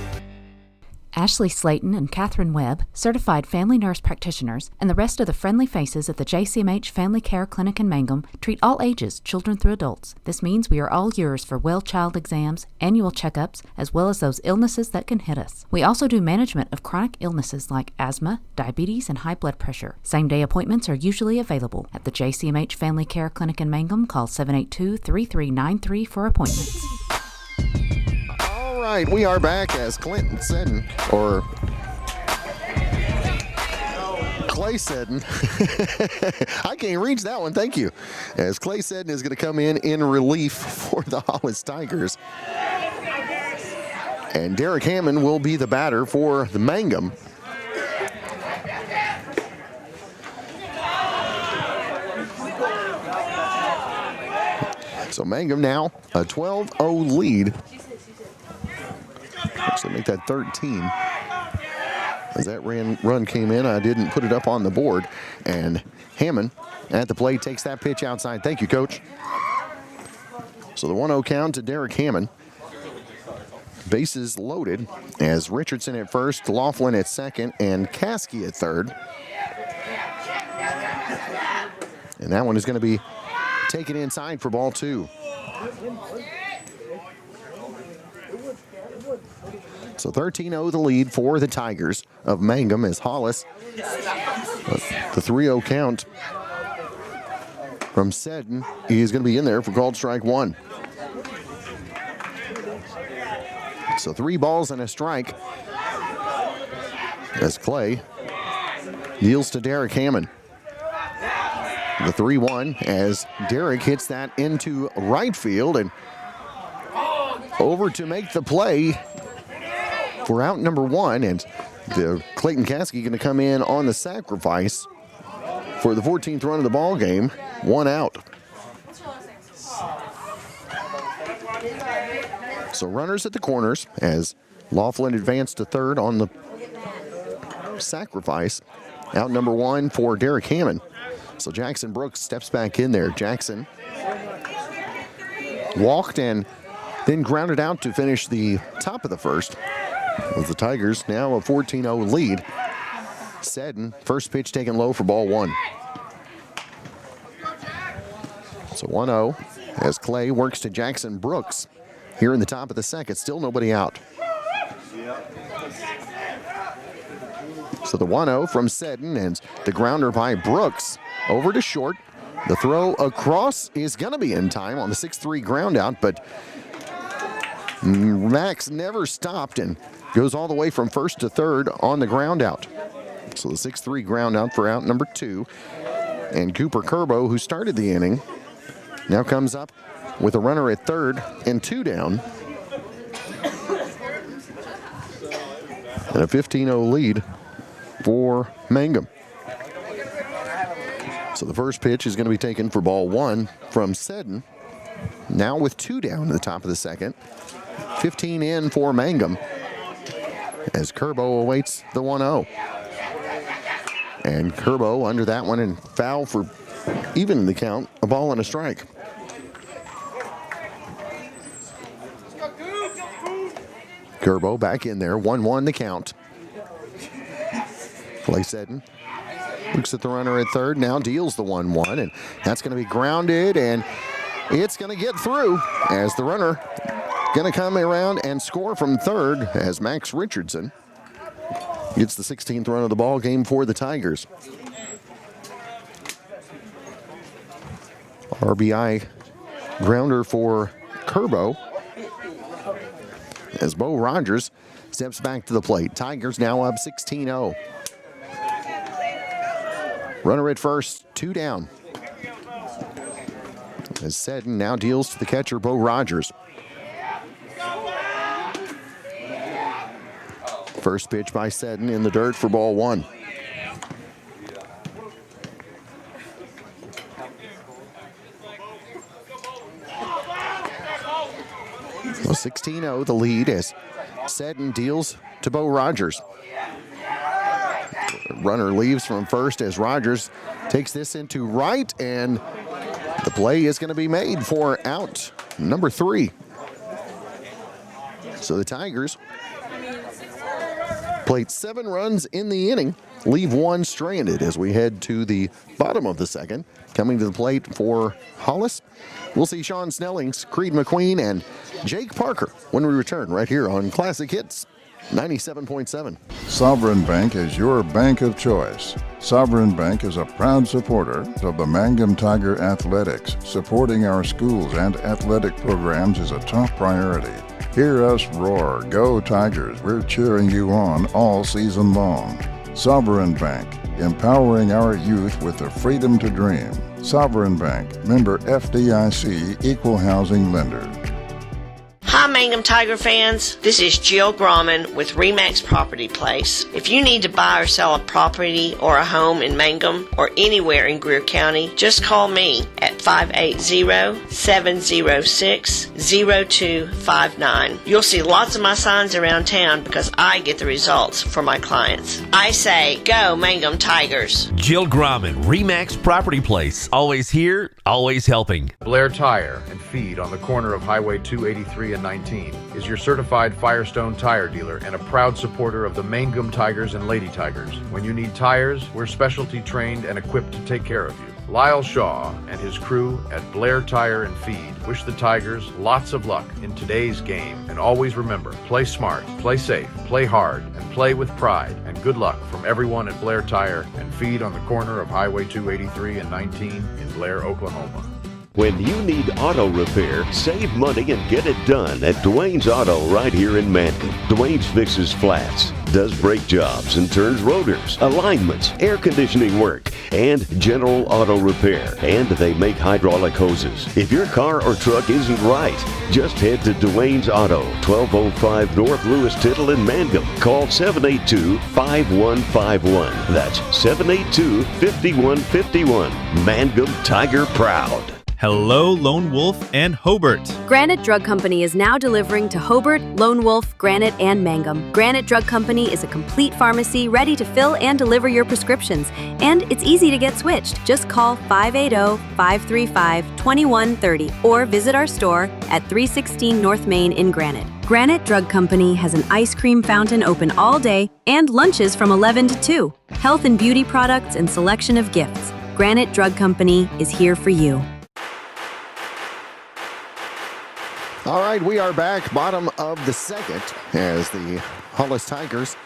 Ashley Slayton and Catherine Webb, certified family nurse practitioners, and the rest of the friendly faces at the JCMH Family Care Clinic in Mangum treat all ages, children through adults. This means we are all yours for well child exams, annual checkups, as well as those illnesses that can hit us. We also do management of chronic illnesses like asthma, diabetes, and high blood pressure. Same-day appointments are usually available. At the JCMH Family Care Clinic in Mangum, call 782-3393 for appointments. All right, we are back as Clinton Seddon, or Clay Seddon. I can't reach that one, thank you. As Clay Seddon is going to come in relief for the Hollis Tigers. And Derek Hammond will be the batter for the Mangum. So Mangum now a 12-0 lead. Actually make that 13. As that run came in, I didn't put it up on the board. And Hammond at the plate takes that pitch outside. Thank you, Coach. So the 1-0 count to Derek Hammond. Bases loaded as Richardson at first, Laughlin at second, and Caskey at third. And that one is going to be taken inside for ball two. So 13-0 the lead for the Tigers of Mangum as Hollis. The 3-0 count from Seddon. He is going to be in there for called strike one. So 3 balls and a strike as Clay deals to Derek Hammond. The 3-1 as Derek hits that into right field and over to make the play for out number 1, and the Clayton Caskey going to come in on the sacrifice for the 14th run of the ball game. 1 out. So runners at the corners as Laughlin advanced to third on the sacrifice. Out number 1 for Derek Hammond. So Jackson Brooks steps back in there. Jackson walked and then grounded out to finish the top of the first. With the Tigers now a 14-0 lead. Seddon, first pitch taken low for ball 1. So 1-0 as Clay works to Jackson Brooks here in the top of the second. Still nobody out. So the 1-0 from Seddon and the grounder by Brooks over to short. The throw across is going to be in time on the 6-3 ground out, but Max never stopped and goes all the way from first to third on the ground out. So the 6-3 ground out for out number 2. And Cooper Curbo, who started the inning, now comes up with a runner at third and 2 down. And a 15-0 lead for Mangum. So the first pitch is going to be taken for ball 1 from Seddon. Now with 2 down at the top of the second. 15 in for Mangum as Curbo awaits the 1-0. And Curbo under that one and foul for even the count, a ball and a strike. Curbo back in there, 1-1 the count. Clay Seddon looks at the runner at third, now deals the 1-1, and that's going to be grounded, and it's going to get through as the runner going to come around and score from third as Max Richardson gets the 16th run of the ball game for the Tigers. RBI grounder for Curbo as Bo Rogers steps back to the plate. Tigers now up 16-0. Runner at first, 2 down. As Seddon now deals to the catcher, Bo Rogers. First pitch by Seddon in the dirt for ball one. So 16-0 the lead as Seddon deals to Bo Rogers. Runner leaves from first as Rogers takes this into right, and the play is going to be made for out number 3. So the Tigers played 7 runs in the inning, leave 1 stranded as we head to the bottom of the second. Coming to the plate for Hollis, we'll see Sean Snellings, Creed McQueen, and Jake Parker when we return right here on Classic Hits 97.7. Sovereign Bank is your bank of choice. Sovereign Bank is a proud supporter of the Mangum Tiger Athletics. Supporting our schools and athletic programs is a top priority. Hear us roar, go Tigers. We're cheering you on all season long. Sovereign Bank, empowering our youth with the freedom to dream. Sovereign Bank, member FDIC, equal housing lender. Hi, Mangum Tiger fans. This is Jill Grauman with RE/MAX Property Place. If you need to buy or sell a property or a home in Mangum or anywhere in Greer County, just call me at 580-706-0259. You'll see lots of my signs around town because I get the results for my clients. I say, go Mangum Tigers. Jill Grauman, RE/MAX Property Place. Always here, always helping. Blair Tire and Feed on the corner of Highway 283 and 19 is your certified Firestone tire dealer and a proud supporter of the Mangum Tigers and Lady Tigers. When you need tires, we're specialty trained and equipped to take care of you. Lyle Shaw and his crew at Blair Tire and Feed wish the Tigers lots of luck in today's game, and always remember, play smart, play safe, play hard, and play with pride. And good luck from everyone at Blair Tire and Feed on the corner of Highway 283 and 19 in Blair, Oklahoma. When you need auto repair, save money and get it done at Dwayne's Auto right here in Mangum. Dwayne's fixes flats, does brake jobs and turns rotors, alignments, air conditioning work, and general auto repair. And they make hydraulic hoses. If your car or truck isn't right, just head to Dwayne's Auto, 1205 North Lewis Tittle in Mangum. Call 782-5151. That's 782-5151. Mangum Tiger Proud. Hello, Lone Wolf and Hobart. Granite Drug Company is now delivering to Hobart, Lone Wolf, Granite, and Mangum. Granite Drug Company is a complete pharmacy ready to fill and deliver your prescriptions. And it's easy to get switched. Just call 580-535-2130 or visit our store at 316 North Main in Granite. Granite Drug Company has an ice cream fountain open all day and lunches from 11 to 2. Health and beauty products and selection of gifts. Granite Drug Company is here for you. All right, we are back, bottom of the second, as the Hollis Tigers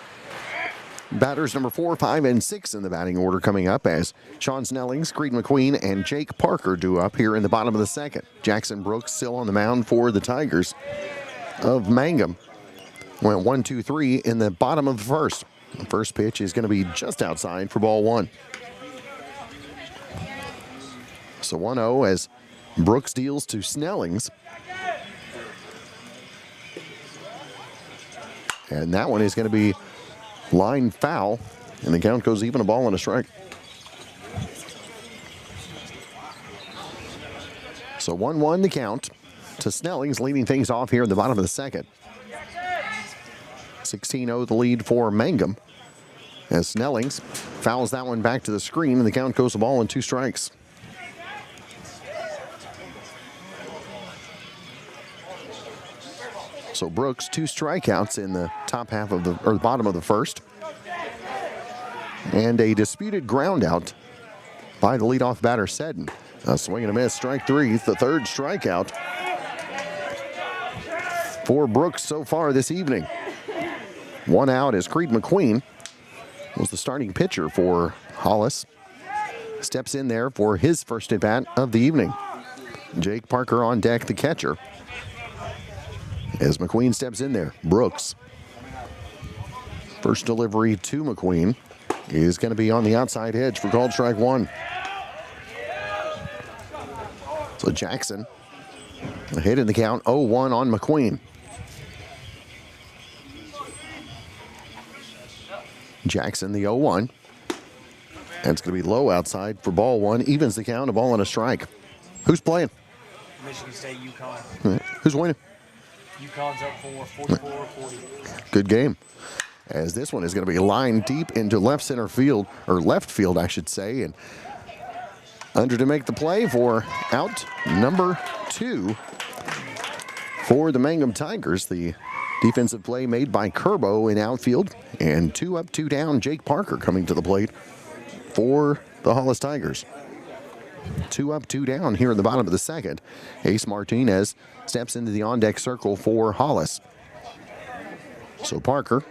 batters number 4, 5, and 6 in the batting order coming up as Sean Snellings, Creed McQueen, and Jake Parker do up here in the bottom of the second. Jackson Brooks still on the mound for the Tigers of Mangum. Went 1-2-3 in the bottom of the first. The first pitch is going to be just outside for ball 1. So 1-0 as Brooks deals to Snellings. And that one is going to be line foul, and the count goes even, a ball and a strike. So 1-1 the count to Snellings, leading things off here in the bottom of the second. 16-0 the lead for Mangum as Snellings fouls that one back to the screen, and the count goes a ball and 2 strikes. So Brooks, 2 strikeouts in the top half of the bottom of the first. And a disputed ground out by the leadoff batter, Seddon. A swing and a miss, strike 3, the third strikeout for Brooks so far this evening. 1 out as Creed McQueen was the starting pitcher for Hollis. Steps in there for his first at bat of the evening. Jake Parker on deck, the catcher. As McQueen steps in there, Brooks. First delivery to McQueen is going to be on the outside edge for called strike 1. So Jackson ahead in the count, 0-1 on McQueen. Jackson, the 0-1. That's going to be low outside for ball one. Evens the count, a ball and a strike. Who's playing? Michigan State, UConn. Who's winning? UConn's up 44-40. Good game. As this one is going to be lined deep into left center field, or left field, I should say. And under to make the play for out number 2 for the Mangum Tigers. The defensive play made by Kerbo in outfield. And 2 up, 2 down, Jake Parker coming to the plate for the Hollis Tigers. 2 up, 2 down here in the bottom of the second. Ace Martinez steps into the on-deck circle for Hollis. So Parker,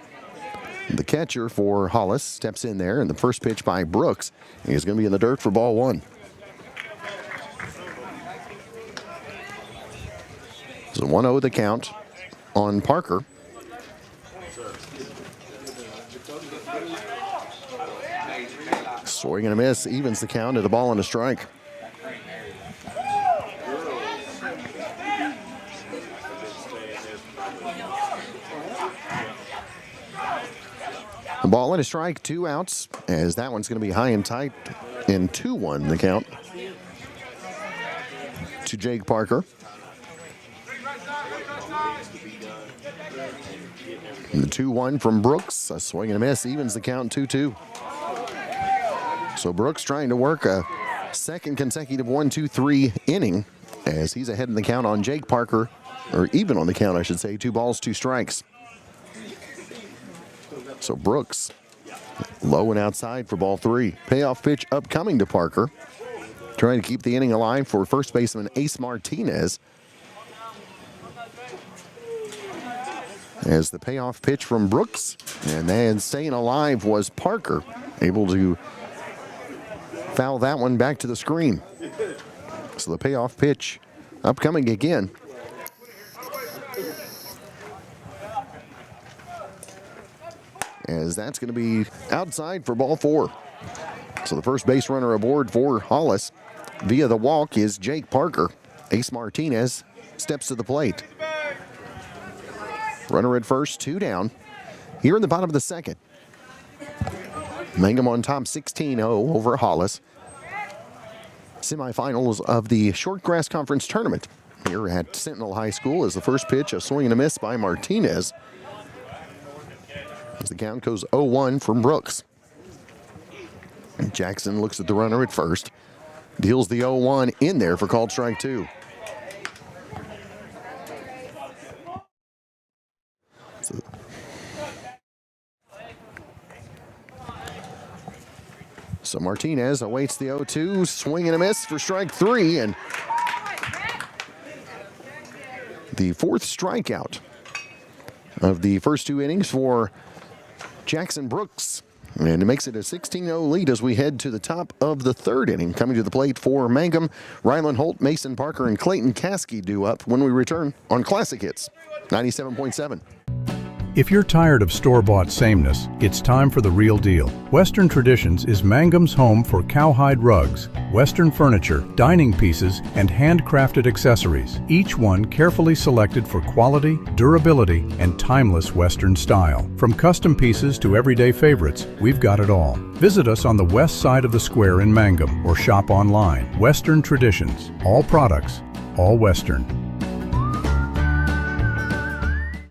the catcher for Hollis, steps in there, and the first pitch by Brooks is going to be in the dirt for ball one. So 1-0 the count on Parker. Swing and a miss, evens the count at a ball and a strike. A ball and a strike, 2 outs, as that one's going to be high and tight, and 2-1 the count to Jake Parker. And the 2-1 from Brooks, a swing and a miss, evens the count 2-2. So Brooks trying to work a second consecutive 1-2-3 inning as he's ahead in the count on Jake Parker, or even on the count, I should say, 2 balls, 2 strikes. So Brooks low and outside for ball 3. Payoff pitch upcoming to Parker. Trying to keep the inning alive for first baseman Ace Martinez. As the payoff pitch from Brooks, and then staying alive was Parker, able to foul that one back to the screen. So the payoff pitch upcoming again. As that's going to be outside for ball 4. So the first base runner aboard for Hollis via the walk is Jake Parker. Ace Martinez steps to the plate. Runner at first, 2 down. Here in the bottom of the second. Mangum on top 16-0 over Hollis. Semifinals of the Short Grass Conference Tournament here at Sentinel High School as the first pitch, a swing and a miss by Martinez. As the count goes 0-1 from Brooks. Jackson looks at the runner at first. Deals the 0-1 in there for called strike 2. So Martinez awaits the 0-2, swing and a miss for strike 3, and the 4th strikeout of the first 2 innings for Jackson Brooks. And it makes it a 16-0 lead as we head to the top of the 3rd inning. Coming to the plate for Mangum, Rylan Holt, Mason Parker, and Clayton Caskey due up when we return on Classic Hits 97.7. If you're tired of store-bought sameness, it's time for the real deal. Western Traditions is Mangum's home for cowhide rugs, Western furniture, dining pieces, and handcrafted accessories, each one carefully selected for quality, durability, and timeless Western style. From custom pieces to everyday favorites, we've got it all. Visit us on the west side of the square in Mangum or shop online. Western Traditions. All products, all Western.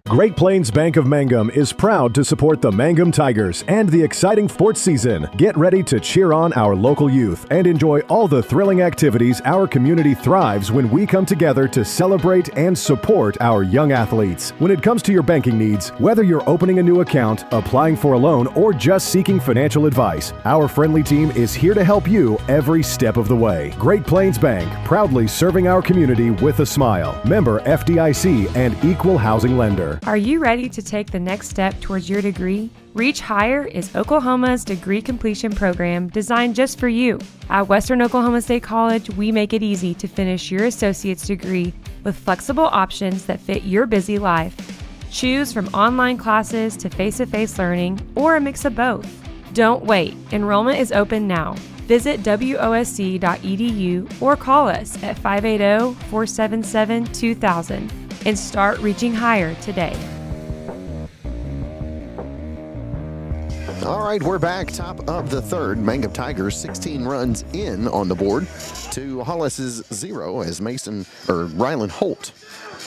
Great Plains Bank of Mangum is proud to support the Mangum Tigers and the exciting sports season. Get ready to cheer on our local youth and enjoy all the thrilling activities our community thrives when we come together to celebrate and support our young athletes. When it comes to your banking needs, whether you're opening a new account, applying for a loan, or just seeking financial advice, our friendly team is here to help you every step of the way. Great Plains Bank, proudly serving our community with a smile. Member FDIC and equal housing lender. Are you ready to take the next step towards your degree? Reach Higher is Oklahoma's degree completion program designed just for you. At Western Oklahoma State College, we make it easy to finish your associate's degree with flexible options that fit your busy life. Choose from online classes to face-to-face learning or a mix of both. Don't wait. Enrollment is open now. Visit wosc.edu or call us at 580-477-2000 and start reaching higher today. All right, we're back. Top of the third. Mangum Tigers 16 runs in on the board to Hollis's 0 as Rylan Holt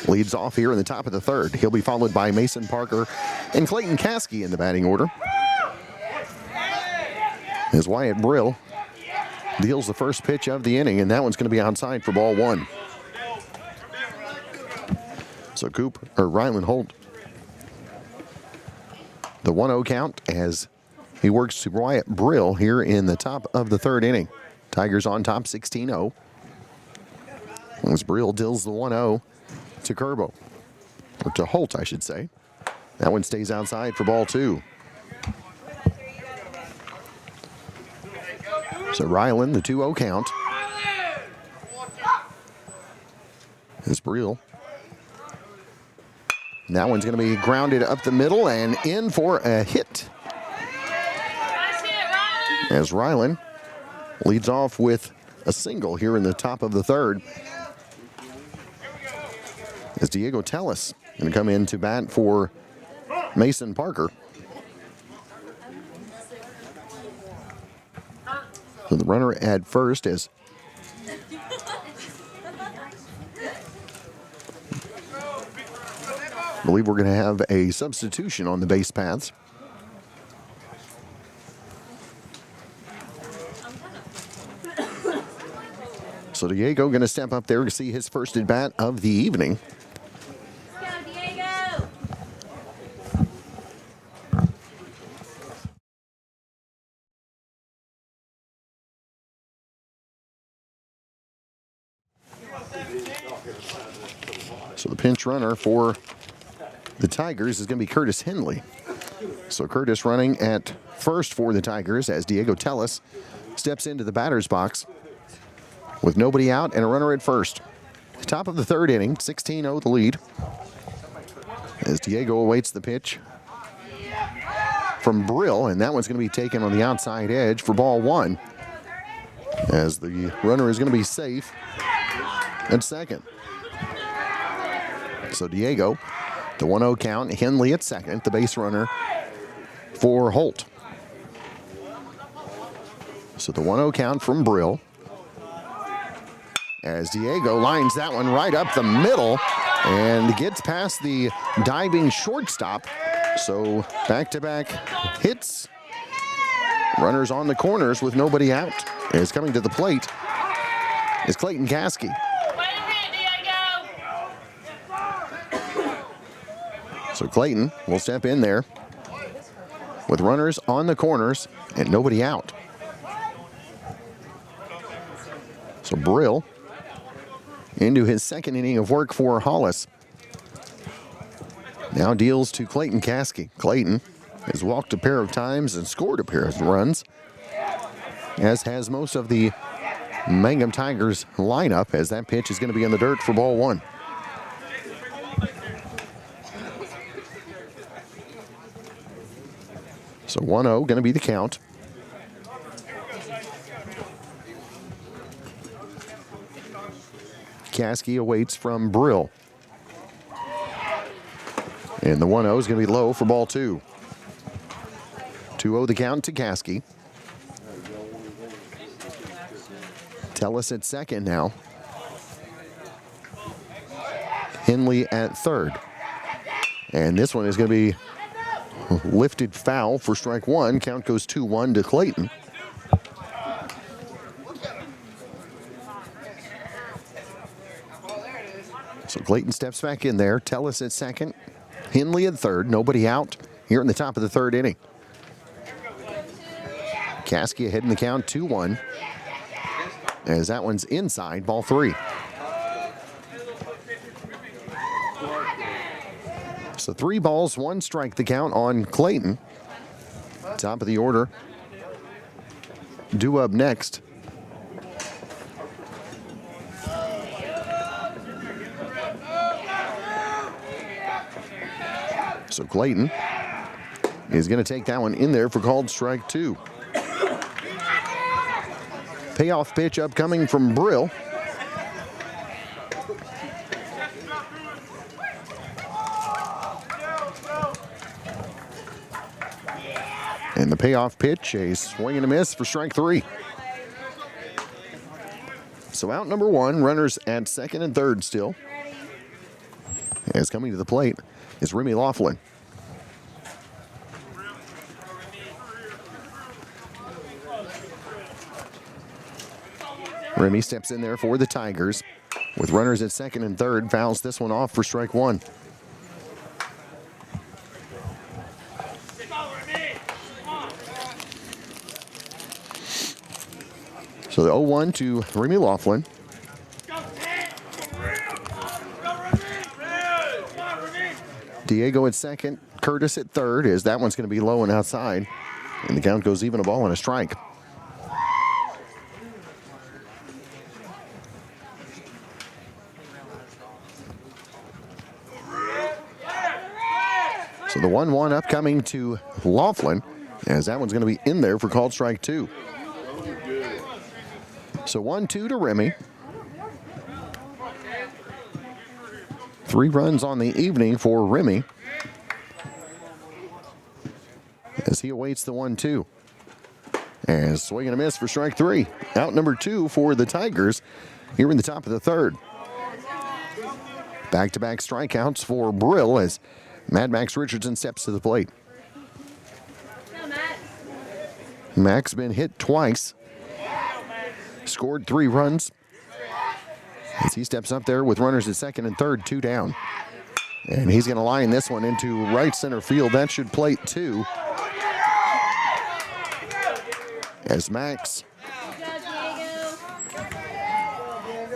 leads off here in the top of the third. He'll be followed by Mason Parker and Clayton Caskey in the batting order. As Wyatt Brill deals the first pitch of the inning, and that one's going to be outside for ball one. So Rylan Holt, the 1-0 count as he works to Wyatt Brill here in the top of the third inning. Tigers on top 16-0. As Brill deals the 1-0 to Kerbo, or to Holt, I should say. That one stays outside for ball two. So Rylan, the 2-0 count. As Brill. And that one's going to be grounded up the middle and in for a hit. As Rylan leads off with a single here in the top of the third. As Diego Tellis going to come in to bat for Mason Parker. So the runner at first is I believe we're going to have a substitution on the base paths. So Diego going to step up there to see his first at bat of the evening. So the pinch runner for the Tigers is going to be Curtis Henley. So Curtis running at first for the Tigers as Diego Tellis steps into the batter's box with nobody out and a runner at first. Top of the third inning, 16-0 the lead. As Diego awaits the pitch from Brill, and that one's going to be taken on the outside edge for ball one. As the runner is going to be safe at second. So Diego, the 1-0 count, Henley at second, the base runner for Holt. So the 1-0 count from Brill. As Diego lines that one right up the middle and gets past the diving shortstop. So back-to-back hits. Runners on the corners with nobody out. As coming to the plate is Clayton Caskey. So Clayton will step in there with runners on the corners and nobody out. So Brill into his second inning of work for Hollis. Now deals to Clayton Caskey. Clayton has walked a pair of times and scored a pair of runs, as has most of the Mangum Tigers lineup, as that pitch is going to be in the dirt for ball one. So 1-0 going to be the count. Caskey awaits from Brill. And the 1-0 is going to be low for ball two. 2-0 the count to Caskey. Tellis at second now. Henley at third. And this one is going to be lifted foul for strike one. Count goes 2-1 to Clayton. So Clayton steps back in there. Tellis at second. Henley at third. Nobody out here in the top of the third inning. Caskey ahead in the count 2-1. As that one's inside, ball three. So 3 balls, 1 strike the count on Clayton. Top of the order. Due up next. So Clayton is going to take that one in there for called strike 2. Payoff pitch upcoming from Brill. And the payoff pitch, a swing and a miss for strike 3. So out number 1, runners at second and third still. As coming to the plate is Remy Laughlin. Remy steps in there for the Tigers. With runners at second and third, fouls this one off for strike 1. So the 0-1 to Remy Laughlin. Diego at second, Curtis at third, as that one's going to be low and outside. And the count goes even, a ball and a strike. So the 1-1 upcoming to Laughlin, as that one's going to be in there for called strike 2. So 1-2 to Remy. 3 runs on the evening for Remy, as he awaits the 1-2. And swing and a miss for strike 3. Out number 2 for the Tigers here in the top of the third. Back-to-back strikeouts for Brill as Mad Max Richardson steps to the plate. Mac's been hit twice. Scored 3 runs. As he steps up there with runners at second and third, 2 down. And he's going to line this one into right center field. That should plate 2. As Max,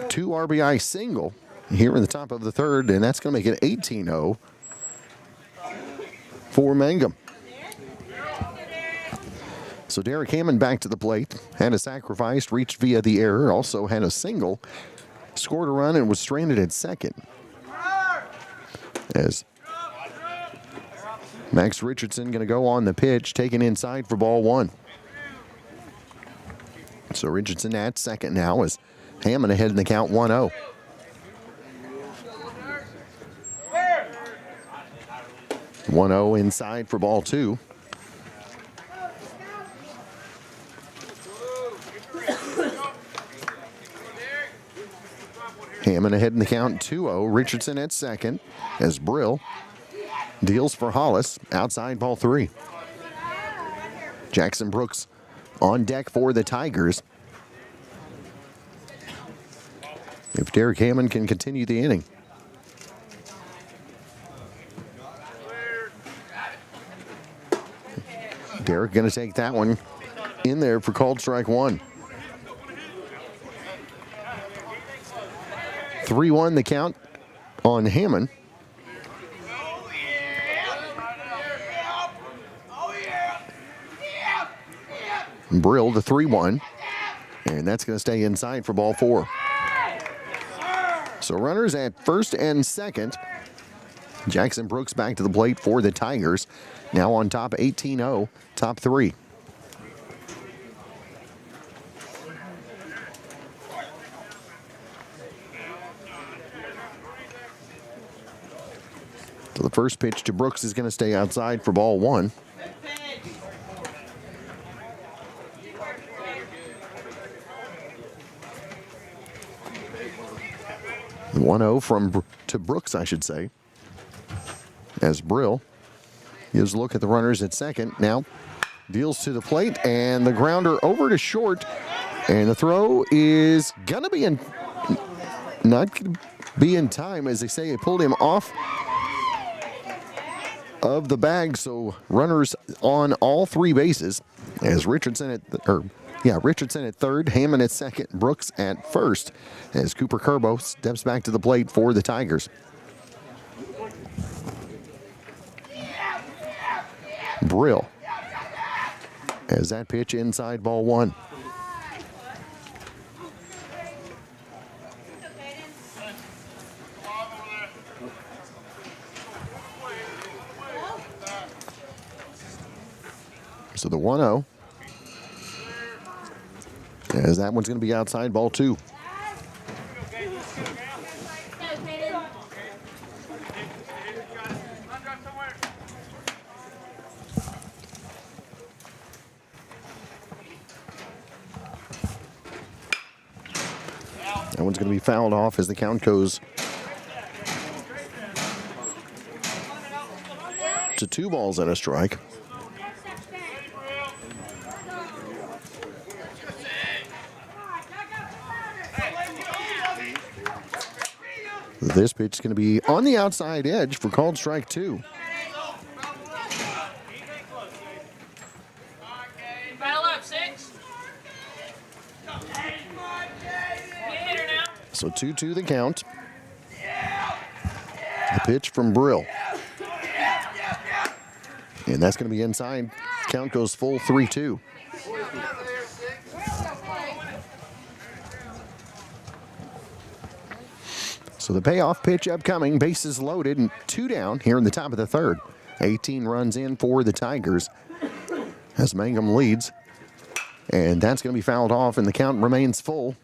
2 RBI single here in the top of the third, and that's going to make it 18-0 for Mangum. So Derek Hammond back to the plate, had a sacrifice, reached via the error, also had a single, scored a run and was stranded at second. As Max Richardson going to go on the pitch, taken inside for ball 1. So Richardson at second now as Hammond ahead in the count 1-0. Inside for ball 2. Hammond ahead in the count 2-0. Richardson at second as Brill deals for Hollis outside ball 3. Jackson Brooks on deck for the Tigers. If Derek Hammond can continue the inning. Derek going to take that one in there for called strike 1. 3-1 the count on Hammond. Brill to 3-1. And that's going to stay inside for ball 4. So runners at first and second. Jackson Brooks back to the plate for the Tigers. Now on top 18-0, top 3. So the first pitch to Brooks is going to stay outside for ball 1. The 1-0 to Brooks, I should say. As Brill gives a look at the runners at second. Now deals to the plate and the grounder over to short. And the throw is going to be not going to be in time, as they say. It pulled him off of the bag, so runners on all 3 bases as Richardson at third, Hammond at second, Brooks at first, as Cooper Curbo steps back to the plate for the Tigers. Brill as that pitch inside ball 1. So the 1-0, as that one's going to be outside ball 2. That one's going to be fouled off as the count goes to 2 balls and a strike. This pitch is going to be on the outside edge for called strike 2. Battle up, 6. So 2-2 the count. The pitch from Brill. And that's going to be inside. Count goes full 3-2. So the payoff pitch upcoming, bases loaded and 2 down here in the top of the third. 18 runs in for the Tigers as Mangum leads. And that's going to be fouled off and the count remains full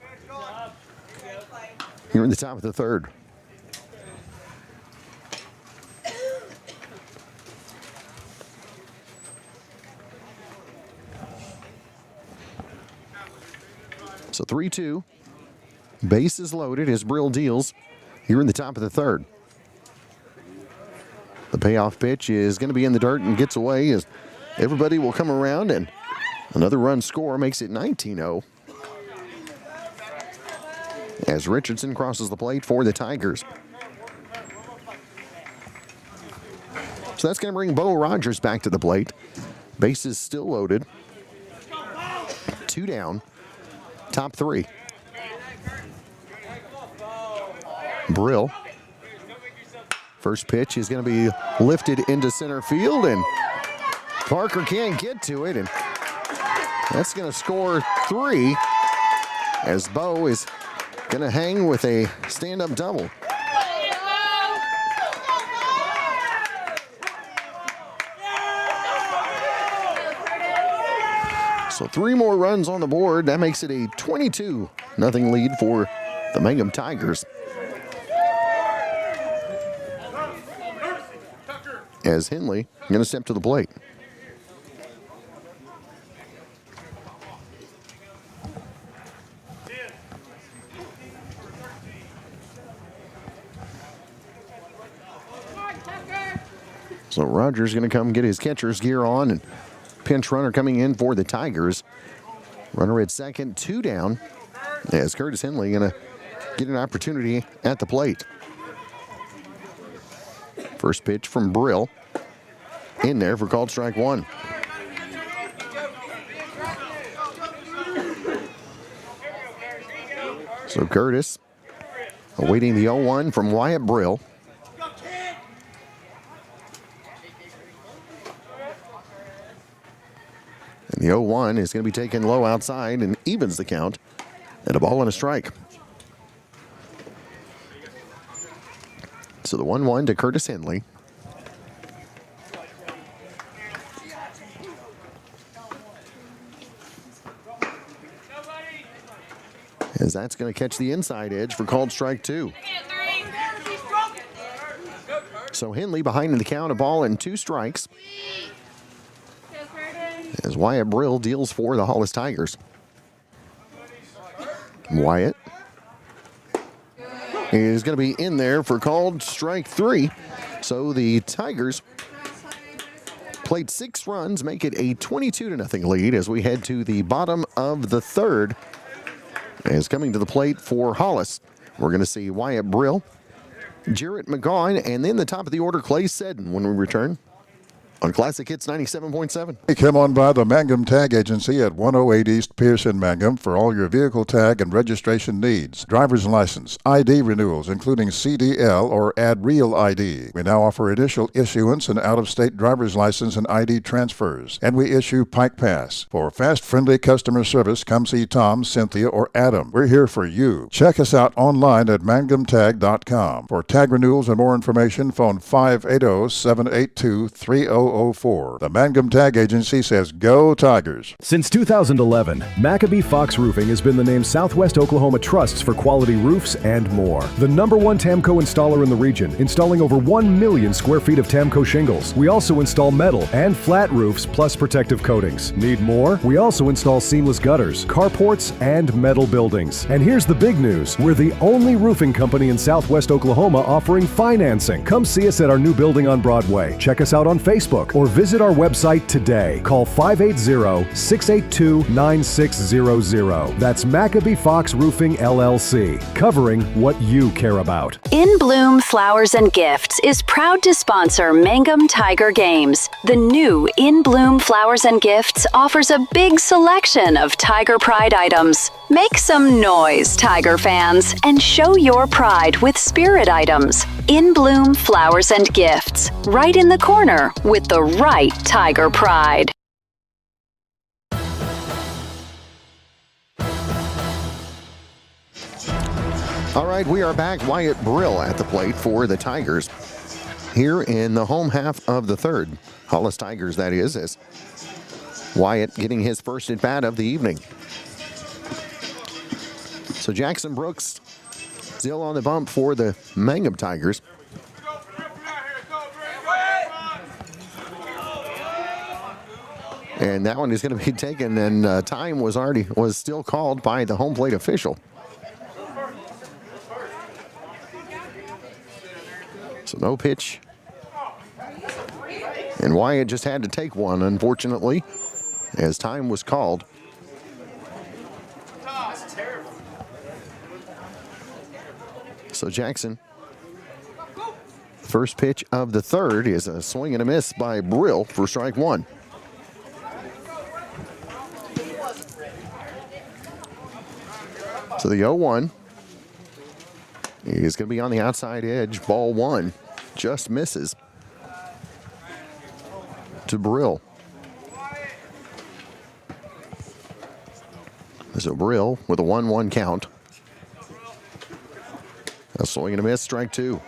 here in the top of the third. So 3-2. Bases loaded as Brill deals here in the top of the third. The payoff pitch is going to be in the dirt and gets away as everybody will come around and another run score makes it 19-0. As Richardson crosses the plate for the Tigers. So that's going to bring Bo Rogers back to the plate. Bases still loaded. 2 down. Top 3. Brill. First pitch is going to be lifted into center field, and Parker can't get to it, and that's going to score 3 as Bo is going to hang with a stand-up double. So 3 more runs on the board. That makes it a 22-0 lead for the Mangum Tigers. As Henley going to step to the plate. So Rogers going to come get his catcher's gear on, and pinch runner coming in for the Tigers. Runner at second, 2 down, as Curtis Henley going to get an opportunity at the plate. First pitch from Brill. In there for called strike 1. So Curtis awaiting the 0-1 from Wyatt Brill. And the 0-1 is going to be taken low outside and evens the count at a ball and a strike. So the 1-1 to Curtis Henley. As that's going to catch the inside edge for called strike 2. So Henley behind in the count, a ball and 2 strikes. As Wyatt Brill deals for the Hollis Tigers. Wyatt is going to be in there for called strike 3. So the Tigers played 6 runs, make it a 22-0 lead as we head to the bottom of the third. As coming to the plate for Hollis, we're going to see Wyatt Brill, Jarrett McGaughan, and then the top of the order, Clay Seddon, when we return on Classic Hits 97.7. Hey, come on by the Mangum Tag Agency at 108 East Pierce in Mangum for all your vehicle tag and registration needs. Driver's license, ID renewals, including CDL or Add Real ID. We now offer initial issuance and out-of-state driver's license and ID transfers. And we issue Pike Pass. For fast, friendly customer service, come see Tom, Cynthia, or Adam. We're here for you. Check us out online at mangumtag.com. For tag renewals and more information, phone 580-782-30 1004. The Mangum Tag Agency says go Tigers. Since 2011, Maccabee Fox Roofing has been the name Southwest Oklahoma trusts for quality roofs and more. The #1 Tamco installer in the region, installing over 1 million square feet of Tamco shingles. We also install metal and flat roofs plus protective coatings. Need more? We also install seamless gutters, carports, and metal buildings. And here's the big news. We're the only roofing company in Southwest Oklahoma offering financing. Come see us at our new building on Broadway. Check us out on Facebook or visit our website today. Call 580-682-9600. That's Maccabee Fox Roofing LLC, covering what you care about. In Bloom Flowers and Gifts is proud to sponsor Mangum Tiger Games. The new In Bloom Flowers and Gifts offers a big selection of Tiger Pride items. Make some noise, Tiger fans, and show your pride with spirit items. In Bloom Flowers and Gifts, right in the corner with the right Tiger Pride. All right, we are back. Wyatt Brill at the plate for the Tigers here in the home half of the third. Hollis Tigers, that is, as Wyatt getting his first at bat of the evening. So Jackson Brooks still on the bump for the Mangum Tigers. And that one is going to be taken, and time was still called by the home plate official. So no pitch. And Wyatt just had to take one, unfortunately, as time was called. So Jackson, first pitch of the third is a swing and a miss by Brill for strike one. So the 0-1 is going to be on the outside edge. Ball one just misses to Brill. So Brill with a 1-1 count. A swing and a miss, strike two.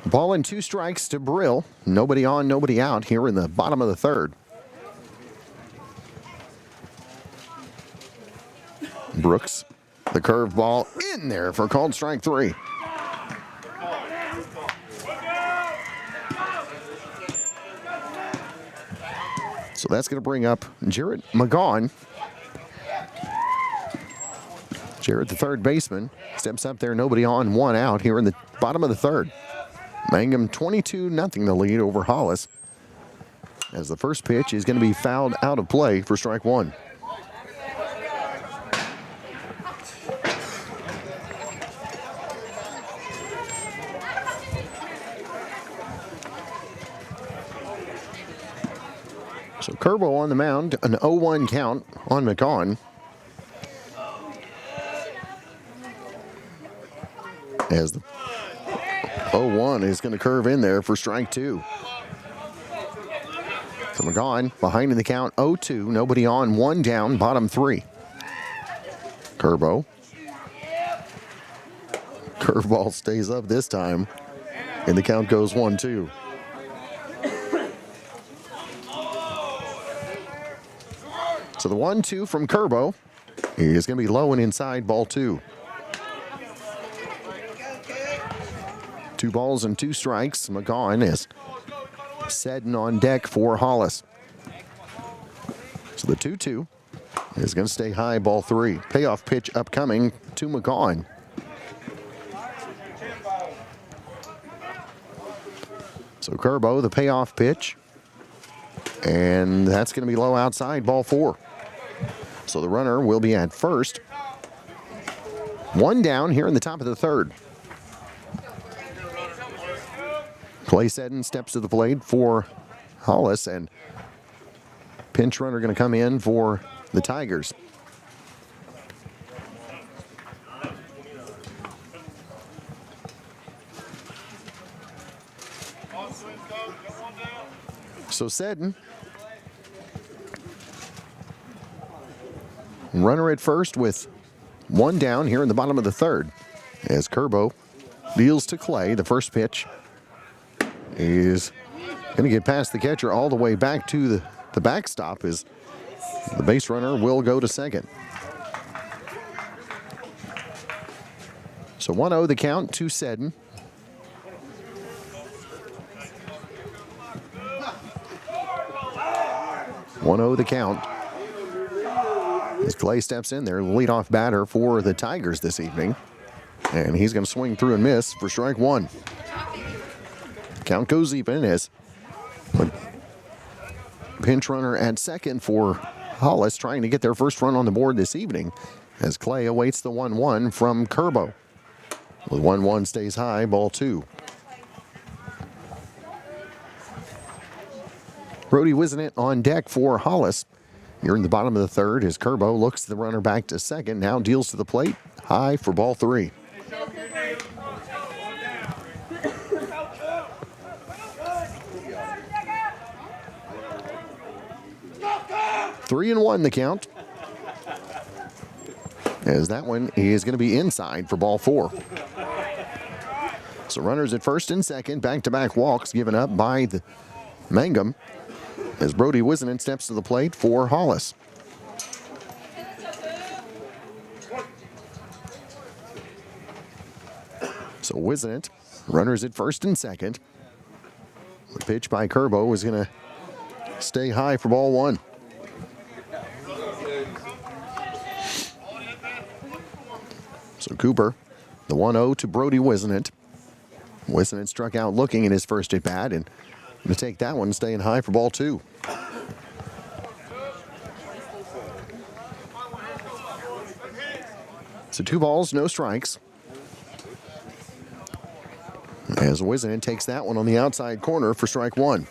Ball and 2 strikes to Brill. Nobody on, nobody out here in the bottom of the third. Brooks, the curveball in there for called strike 3. So that's going to bring up Jarrett McGaughan. Jarrett, the third baseman, steps up there, nobody on, 1 out here in the bottom of the third. Mangum 22-0 the lead over Hollis, as the first pitch is going to be fouled out of play for strike 1. So Kerbo on the mound, an 0-1 count on McGaughan. As the 0-1 is going to curve in there for strike 2. So McGaughan behind in the count, 0-2, nobody on, 1 down, bottom 3. Kerbo. Curveball stays up this time, and the count goes 1-2. So the 1-2 from Kerbo is going to be low and inside, ball 2. 2 balls and 2 strikes. McGaughan is setting on deck for Hollis. So the 2-2 is going to stay high, ball 3. Payoff pitch upcoming to McGaughan. So Kerbo, the payoff pitch. And that's going to be low outside, ball 4. So the runner will be at first. 1 down here in the top of the third. Clay Seddon steps to the plate for Hollis, and pinch runner going to come in for the Tigers. So Seddon, runner at first with 1 down here in the bottom of the third, as Kerbo deals to Clay. The first pitch is going to get past the catcher all the way back to the backstop as the base runner will go to second. So 1-0 the count to Seddon. The count. As Clay steps in there, the leadoff batter for the Tigers this evening. And he's going to swing through and miss for strike one. Count goes even as pinch runner at second for Hollis trying to get their first run on the board this evening as Clay awaits the 1-1 from Kerbo. The 1-1 stays high, ball two. Brody Wisenant on deck for Hollis. Here in the bottom of the third as Kerbo looks the runner back to second, now deals to the plate, high for ball three. Three and one the count. As that one is going to be inside for ball four. So runners at first and second, back-to-back walks given up by the Mangum as Brody Wisenant steps to the plate for Hollis. So Wisenant, runners at first and second. The pitch by Kerbo is going to stay high for ball one. So Cooper, the 1-0 to Brody Wisenant. Wisenant struck out looking in his first at bat and going to take that one, staying high for ball two. So 2 balls, no strikes. As Wisenant takes that one on the outside corner for strike one.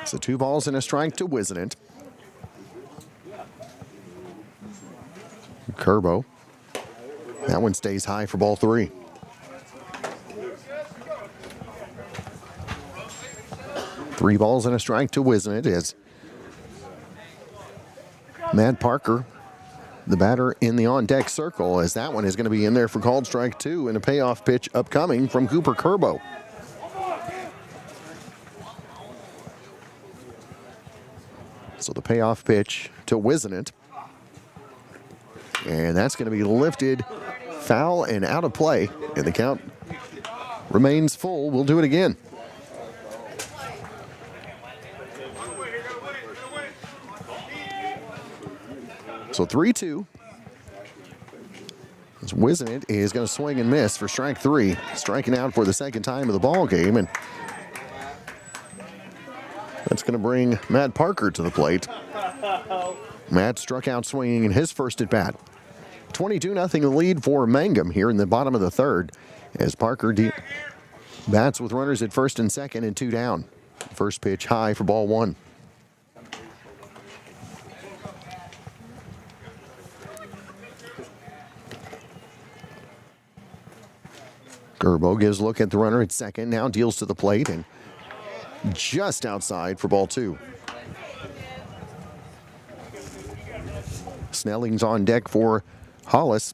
So 2 balls and a strike to Wisenant. Kerbo. That one stays high for ball three. Three balls and a strike to Wisenant as Matt Parker, the batter in the on-deck circle, as that one is going to be in there for called strike two and a payoff pitch upcoming from Cooper Kerbo. So the payoff pitch to Wisenant. And that's going to be lifted foul and out of play. And the count remains full. We'll do it again. So 3-2. Wisenant is going to swing and miss for strike three. Striking out for the second time of the ball game. And that's going to bring Matt Parker to the plate. Matt struck out swinging in his first at bat. 22-0 lead for Mangum here in the bottom of the third as Parker bats with runners at first and second and 2 down. First pitch high for ball one. Kerbo gives a look at the runner at second, now deals to the plate and just outside for ball two. Snelling's on deck for Hollis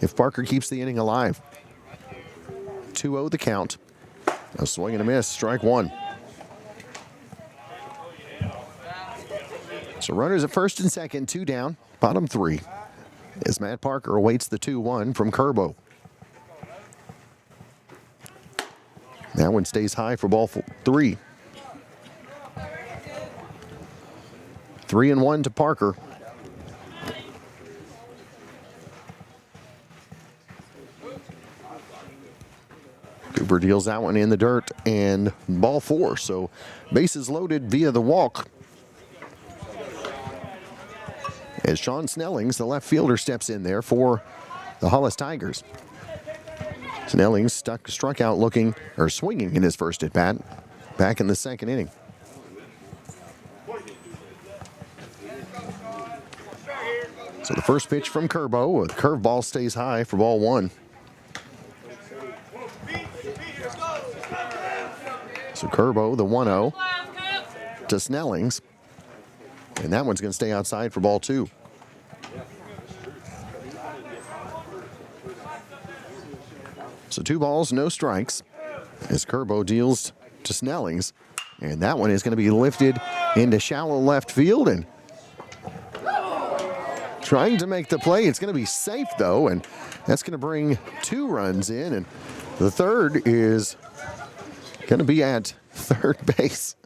if Parker keeps the inning alive. 2-0 the count. A swing and a miss, strike one. So runners at first and second, 2 down, bottom three, as Matt Parker awaits the 2-1 from Kerbo. That one stays high for ball three. 3-1 to Parker. Cooper deals that one in the dirt and ball four. So bases loaded via the walk. As Sean Snellings, the left fielder, steps in there for the Hollis Tigers. Snellings struck out looking or swinging in his first at bat back in the second inning. So the first pitch from Kerbo, a curveball stays high for ball one. So Kerbo, the 1-0 to Snellings. And that one's going to stay outside for ball two. So 2 balls, no strikes as Curbo deals to Snellings. And that one is going to be lifted into shallow left field and trying to make the play. It's going to be safe, though, and that's going to bring 2 runs in. And the third is going to be at third base.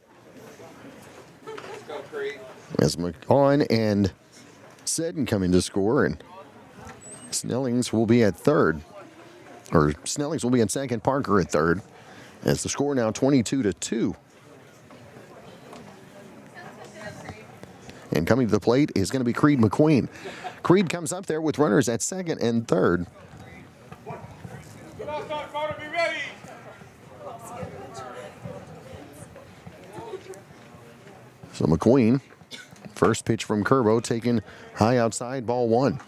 As McCawn and Seddon come in to score, and Snellings will be at third. Or Snellings will be in second, Parker at third. As the score now 22-2. And coming to the plate is going to be Creed McQueen. Creed comes up there with runners at second and third. So McQueen, first pitch from Curbo, taken high outside, ball 1.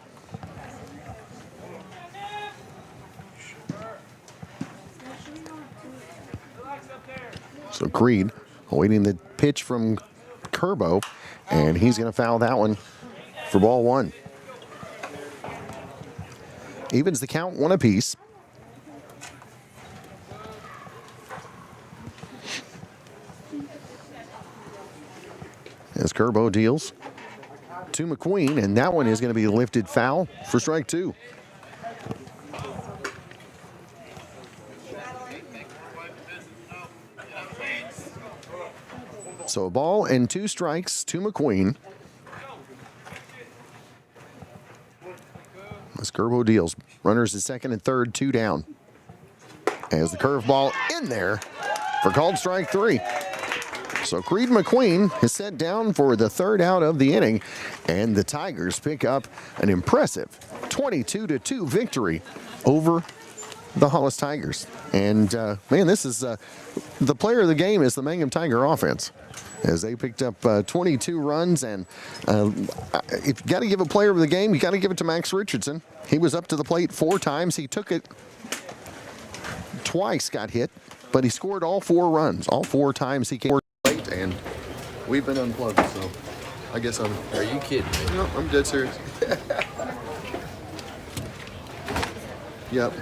So Creed awaiting the pitch from Curbo, and he's going to foul that one for ball 1. Evens the count 1 apiece. As Curbo deals to McQueen, and that one is going to be lifted foul for strike 2. So a ball and 2 strikes to McQueen. As Curbo deals, runners at second and third, 2 down. As the curveball in there for called strike 3. So Creed McQueen is set down for the third out of the inning, and the Tigers pick up an impressive 22-2 victory over the Hollis Tigers. And man, this is the player of the game is the Mangum Tiger offense, as they picked up 22 runs. And if you got to give a player of the game, you got to give it to Max Richardson. He was up to the plate 4 times. He took it twice, got hit, but he scored all 4 runs. All 4 times he came to the plate, and we've been unplugged. So I guess I'm. Are you kidding me? No, I'm dead serious. Yep.